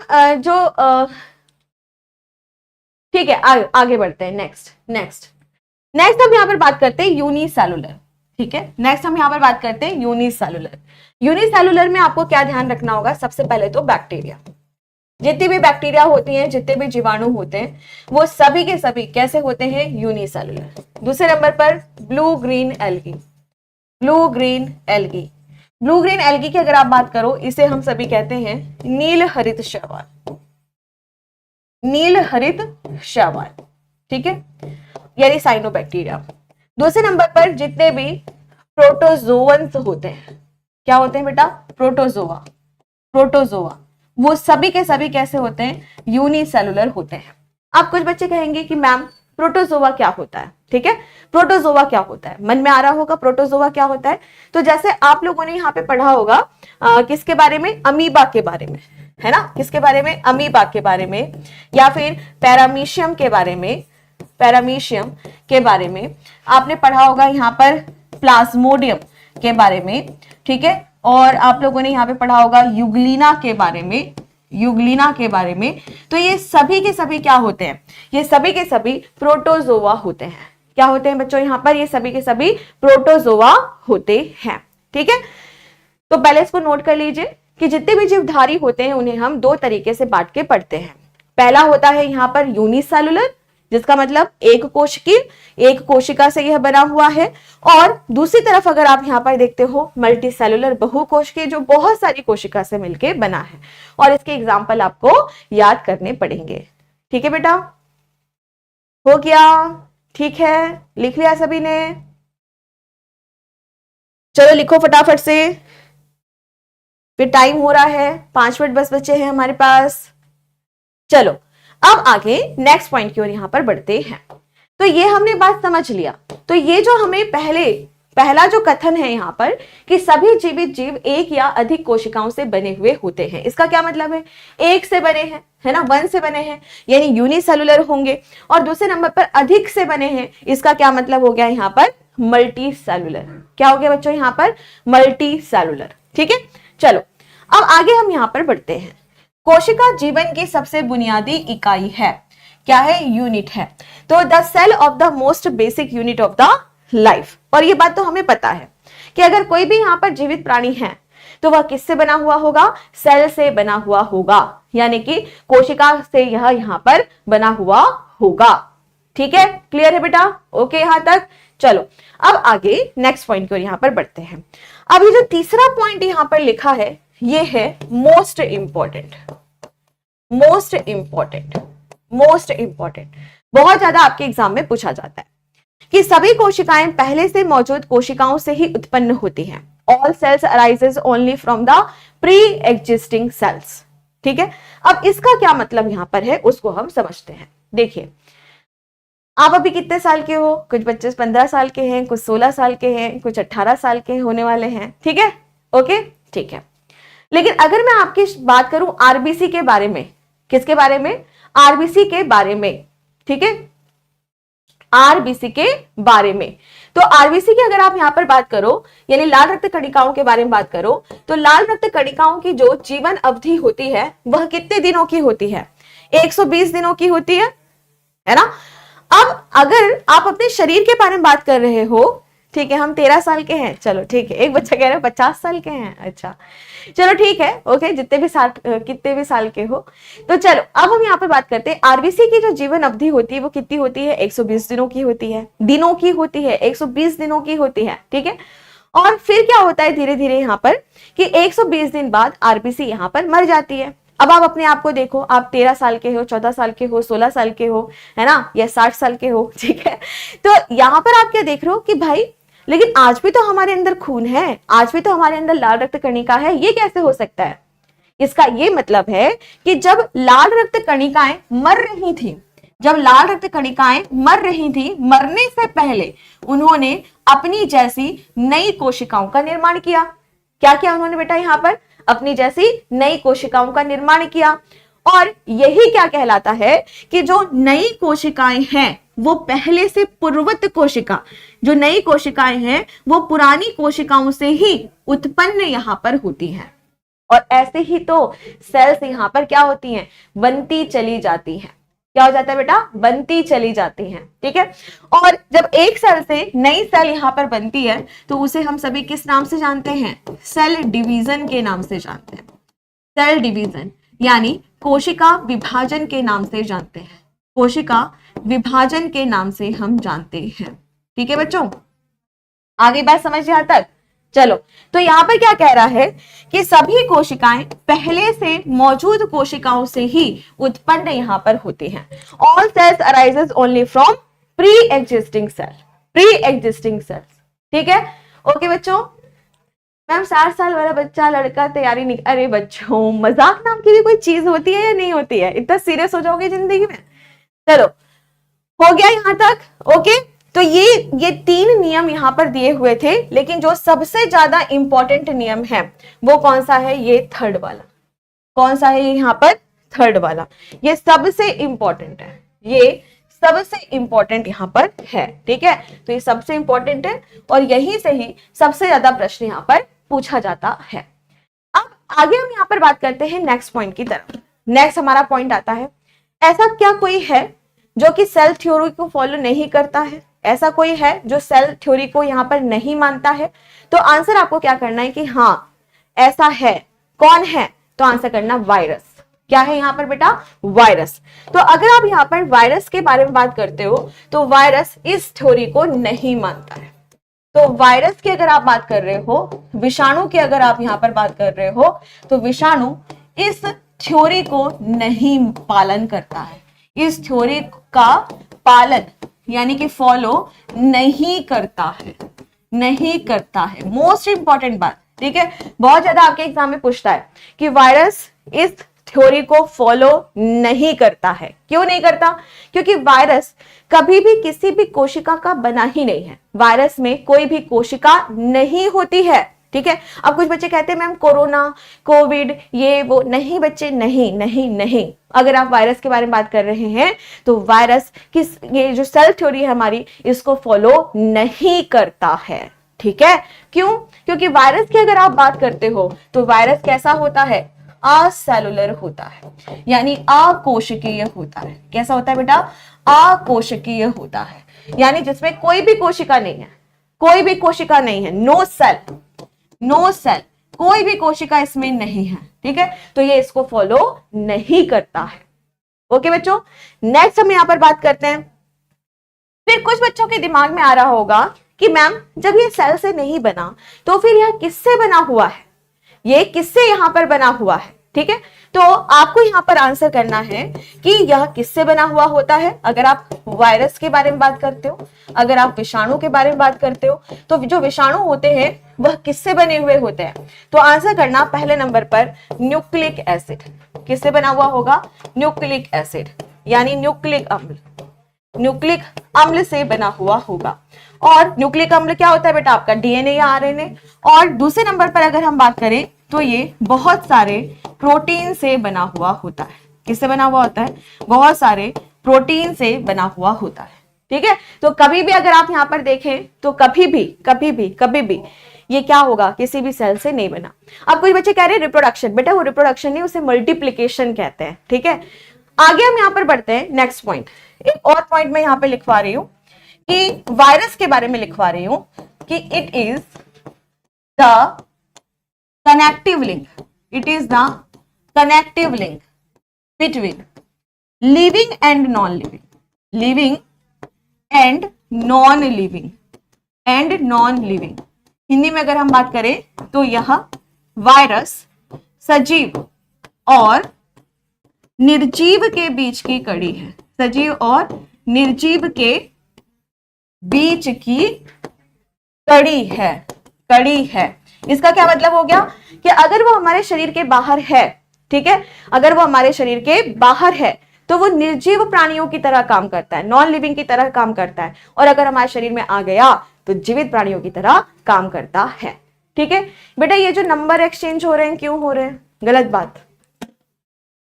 ठीक है, आगे बढ़ते हैं। नेक्स्ट हम यहां पर बात करते हैं यूनिसेलुलर, ठीक है। नेक्स्ट हम यहां पर बात करते हैं यूनिसेलुलर। यूनिसेलुलर में आपको क्या ध्यान रखना होगा, सबसे पहले तो बैक्टीरिया, जितनी भी बैक्टीरिया होती हैं, जितने भी जीवाणु होते हैं, वो सभी के सभी कैसे होते हैं, यूनिसेलुलर। दूसरे नंबर पर blue green algae, blue green algae, blue green algae की अगर आप बात करो, इसे हम सभी कहते हैं नील हरित शैवाल, नील हरित शैवाल, ठीक है, यानी साइनोबैक्टीरिया। दूसरे नंबर पर जितने भी प्रोटोजोअन्स होते हैं, क्या होते हैं बेटा, प्रोटोजोआ, प्रोटोजोआ, वो सभी के सभी कैसे होते हैं, यूनिसेलुलर होते हैं। अब कुछ बच्चे कहेंगे कि मैम प्रोटोजोआ क्या होता है, ठीक है, प्रोटोजोआ क्या होता है, मन में आ रहा होगा प्रोटोजोआ क्या होता है। तो जैसे आप लोगों ने यहाँ पे पढ़ा होगा किसके बारे में, अमीबा के बारे में, है ना, किसके बारे में, अमीबा के बारे में, या फिर पैरामीशियम के बारे में, पैरामीशियम के बारे में आपने पढ़ा होगा, यहाँ पर प्लाज्मोडियम के बारे में, ठीक है। और आप लोगों ने यहाँ पे पढ़ा होगा यूग्लिना के बारे में, यूग्लिना के बारे में। तो ये सभी के सभी क्या होते हैं, ये सभी के सभी प्रोटोजोआ होते हैं। क्या होते हैं बच्चों, यहाँ पर ये सभी के सभी प्रोटोजोआ होते हैं, ठीक है। तो पहले इसको नोट कर लीजिए कि जितने भी जीवधारी होते हैं उन्हें हम दो तरीके से बांट के पढ़ते हैं। पहला होता है यहाँ पर यूनिसेलुलर, जिसका मतलब एक कोशिकीय, एक कोशिका से यह बना हुआ है। और दूसरी तरफ अगर आप यहाँ पर देखते हो मल्टी सेलुलर, बहुकोशिकीय, जो बहुत सारी कोशिका से मिलकर बना है। और इसके एग्जाम्पल आपको याद करने पड़ेंगे, ठीक है बेटा, हो गया, ठीक है, लिख लिया सभी ने, चलो लिखो फटाफट से, फिर टाइम हो रहा है, 5 मिनट बस बचे हैं हमारे पास। चलो अब आगे नेक्स्ट पॉइंट की ओर यहां पर बढ़ते हैं। तो ये हमने बात समझ लिया। तो ये जो हमें पहले पहला जो कथन है यहाँ पर कि सभी जीवित जीव एक या अधिक कोशिकाओं से बने हुए होते हैं, इसका क्या मतलब है? एक से बने हैं, है ना, वन से बने हैं यानी यूनिसेलुलर होंगे। और दूसरे नंबर पर अधिक से बने हैं, इसका क्या मतलब हो गया यहाँ पर? Multi cellular. क्या हो गया बच्चों यहाँ पर? Multi cellular. ठीक है, चलो अब आगे हम यहाँ पर बढ़ते हैं। कोशिका जीवन की सबसे बुनियादी इकाई है, क्या है? यूनिट है। तो the cell of the most basic unit of the life. और ये बात तो हमें पता है कि अगर कोई भी यहाँ पर जीवित प्राणी है तो वह किससे बना हुआ होगा? सेल से बना हुआ होगा, यानी कि कोशिका से यह यहाँ पर बना हुआ होगा। ठीक है, क्लियर है बेटा? ओके यहां तक। चलो अब आगे नेक्स्ट पॉइंट की ओर यहाँ पर बढ़ते हैं। अब ये जो तीसरा पॉइंट यहाँ पर लिखा है ये है most important. Most important, most important, बहुत ज्यादा आपके एग्जाम में पूछा जाता है कि सभी कोशिकाएं पहले से मौजूद कोशिकाओं से ही उत्पन्न होती हैं। All cells arises only from the pre-existing cells। ठीक है, अब इसका क्या मतलब यहां पर है उसको हम समझते हैं। देखिए, आप अभी कितने साल के हो? कुछ बच्चे 15 साल के हैं, कुछ 16 साल के हैं, कुछ 18 साल के होने वाले हैं। ठीक है, ओके, ठीक है। लेकिन अगर मैं आपकी बात करूं आरबीसी के बारे में, किसके बारे में? आरबीसी के बारे में। ठीक है, आरबीसी के बारे में। तो आरबीसी की अगर आप यहां पर बात करो, यानी लाल रक्त कणिकाओं के बारे में बात करो, तो लाल रक्त कणिकाओं की जो जीवन अवधि होती है वह कितने दिनों की होती है? 120 दिनों की होती है ना। अब अगर आप अपने शरीर के बारे में बात कर रहे हो, ठीक है, हम 13 साल के हैं, चलो ठीक है, एक बच्चा कह रहा है 50 साल के हैं, अच्छा चलो ठीक है, ओके, जितने भी साल के हो। तो चलो अब हम यहाँ पर बात करते हैं आरबीसी की जो जीवन अवधि होती है वो कितनी होती है? 120 दिनों की होती है, दिनों की होती है, 120 दिनों की होती है। ठीक है, और फिर क्या होता है धीरे धीरे यहाँ पर कि 120 दिन बाद आरबीसी यहाँ पर मर जाती है। अब आप अपने आप को देखो, आप 13 साल के हो, 14 साल के हो, 16 साल के हो, है ना, या 60 साल के हो। ठीक है, तो यहाँ पर आप क्या देख रहे हो कि भाई लेकिन आज भी तो हमारे अंदर खून है, आज भी तो हमारे अंदर लाल रक्त कणिका है, ये कैसे हो सकता है? इसका ये मतलब है कि जब लाल रक्त कणिकाएं मर रही थी, जब लाल रक्त कणिकाएं मर रही थी, मरने से पहले उन्होंने अपनी जैसी नई कोशिकाओं का निर्माण किया। क्या किया उन्होंने बेटा? यहाँ पर अपनी जैसी नई कोशिकाओं का निर्माण किया। और यही क्या कहलाता है कि जो नई कोशिकाएं हैं वो पहले से पूर्वत कोशिका, जो नई कोशिकाएं हैं वो पुरानी कोशिकाओं से ही उत्पन्न यहां पर होती हैं। और ऐसे ही तो सेल्स यहां पर क्या होती हैं? बनती चली जाती हैं। क्या हो जाता है बेटा? बनती चली जाती हैं। ठीक है, और जब एक सेल से नई सेल यहां पर बनती है तो उसे हम सभी किस नाम से जानते हैं? सेल डिवीजन के नाम से जानते हैं। सेल डिवीजन यानी कोशिका विभाजन के नाम से जानते हैं। कोशिका विभाजन के नाम से हम जानते हैं। ठीक है बच्चों, आगे बात समझ यहाँ तक? चलो, तो यहाँ पर क्या कह रहा है कि सभी कोशिकाएं पहले से मौजूद कोशिकाओं से ही उत्पन्न यहाँ पर होती हैं। All cells arises only from pre existing cell, pre existing cells. ठीक है, ओके बच्चों। मैम 60 साल वाला बच्चा, लड़का तैयारी नहीं, अरे बच्चों मजाक नाम की भी कोई चीज होती है या नहीं होती है? इतना सीरियस हो जाओगे जिंदगी में? चलो हो गया यहाँ तक, ओके। तो ये 3 नियम यहाँ पर दिए हुए थे, लेकिन जो सबसे ज्यादा इंपॉर्टेंट नियम है वो कौन सा है? ये थर्ड वाला। कौन सा है यहाँ पर? थर्ड वाला। ये सबसे इंपॉर्टेंट है, ये सबसे इंपॉर्टेंट यहाँ पर है। ठीक है, तो ये सबसे इंपॉर्टेंट है और यही से ही सबसे ज्यादा प्रश्न यहाँ पर पूछा जाता है। अब आगे हम यहाँ पर बात करते हैं नेक्स्ट पॉइंट की तरफ। नेक्स्ट हमारा पॉइंट आता है, ऐसा क्या कोई है जो कि सेल थ्योरी को फॉलो नहीं करता है? ऐसा कोई है जो सेल थ्योरी को यहाँ पर नहीं मानता है? तो आंसर आपको क्या करना है कि हाँ ऐसा है। कौन है? तो आंसर करना वायरस। क्या है यहाँ पर बेटा? वायरस। तो अगर आप यहाँ पर वायरस के बारे में बात करते हो तो वायरस इस थ्योरी को नहीं मानता है। तो वायरस की अगर आप बात कर रहे हो, विषाणु की अगर आप यहाँ पर बात कर रहे हो, तो विषाणु इस थ्योरी को नहीं पालन करता है, इस थ्योरी का पालन यानी कि फॉलो नहीं करता है, नहीं करता है। मोस्ट इंपॉर्टेंट बात, ठीक है, बहुत ज्यादा आपके एग्जाम में पूछता है कि वायरस इस थ्योरी को फॉलो नहीं करता है। क्यों नहीं करता? क्योंकि वायरस कभी भी किसी भी कोशिका का बना ही नहीं है। वायरस में कोई भी कोशिका नहीं होती है, ठीक है। अब कुछ बच्चे कहते हैं मैम कोरोना, कोविड, ये वो, नहीं बच्चे, नहीं नहीं नहीं। अगर आप वायरस के बारे में बात कर रहे हैं तो वायरस किस, ये जो सेल थ्योरी है हमारी, इसको फॉलो नहीं करता है, ठीक है। क्यों? क्योंकि वायरस की अगर आप बात करते हो तो वायरस कैसा होता है? असेलुलर होता है, यानी अकोशिकीय होता है। कैसा होता है बेटा? अकोशिकीय होता है, यानी जिसमें कोई भी कोशिका नहीं है, कोई भी कोशिका नहीं है, नो सेल, नो सेल, कोई भी कोशिका इसमें नहीं है, ठीक है। तो ये इसको फॉलो नहीं करता है। ओके बच्चों, नेक्स्ट हम यहां पर बात करते हैं। फिर कुछ बच्चों के दिमाग में आ रहा होगा कि मैम जब ये सेल से नहीं बना तो फिर यह किससे बना हुआ है? ये किससे यहां पर बना हुआ है? ठीक है, तो आपको यहां पर आंसर करना है कि यह किससे बना हुआ होता है। अगर आप वायरस के बारे में बात करते हो, अगर आप विषाणु के बारे में बात करते हो, तो जो विषाणु होते हैं वह किससे बने हुए होते हैं? तो आंसर करना पहले नंबर पर न्यूक्लिक एसिड। किससे बना हुआ होगा? न्यूक्लिक एसिड, यानी न्यूक्लिक अम्ल, न्यूक्लिक अम्ल से बना हुआ होगा। और न्यूक्लिक अम्ल क्या होता है बेटा? आपका डीएनए या आरएनए। और दूसरे नंबर पर अगर हम बात करें तो ये बहुत सारे प्रोटीन से बना हुआ होता है। किससे बना हुआ होता है? बहुत सारे प्रोटीन से बना हुआ होता है, ठीक है। तो कभी भी अगर आप यहां पर देखें तो कभी भी ये क्या होगा? किसी भी सेल से नहीं बना। अब कुछ बच्चे कह रहे हैं रिप्रोडक्शन, बेटा वो रिप्रोडक्शन नहीं, उसे मल्टीप्लीकेशन कहते हैं, ठीक है। आगे हम यहां पर बढ़ते हैं, नेक्स्ट पॉइंट। एक और पॉइंट मैं यहां पर लिखवा रही हूं कि वायरस के बारे में लिखवा रही हूं कि it is the connective link, it is the connective link between living and non-living, living and non-living, and non-living। Hindi में अगर हम बात करें तो यह वायरस सजीव और निर्जीव के बीच की कड़ी है, सजीव और निर्जीव के बीच की कड़ी है, कड़ी है। इसका क्या मतलब हो गया कि अगर वो हमारे शरीर के बाहर है, ठीक है, अगर वो हमारे शरीर के बाहर है तो वो निर्जीव प्राणियों की तरह काम करता है, नॉन लिविंग की तरह काम करता है। और अगर हमारे शरीर में आ गया तो जीवित प्राणियों की तरह काम करता है, ठीक है। बेटा ये जो नंबर एक्सचेंज हो रहे हैं, क्यों हो रहे हैं? गलत बात।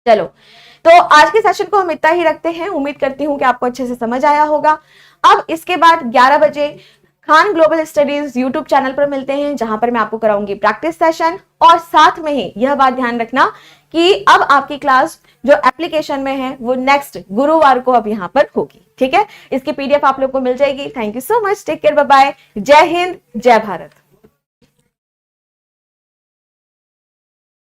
चलो, तो आज के सेशन को हम इतना ही रखते हैं। उम्मीद करती हूं कि आपको अच्छे से समझ आया होगा। अब इसके बाद 11 बजे Khan global studies YouTube channel पर मिलते हैं, जहां पर मैं आपको कराऊंगी प्रैक्टिस सेशन। और साथ में ही यह बात ध्यान रखना कि अब आपकी क्लास जो एप्लीकेशन में है वो नेक्स्ट गुरुवार को अब यहां पर होगी, ठीक है। इसकी पीडीएफ आप लोग को मिल जाएगी। Thank you so much, take care, bye bye, Jai Hind, जय भारत।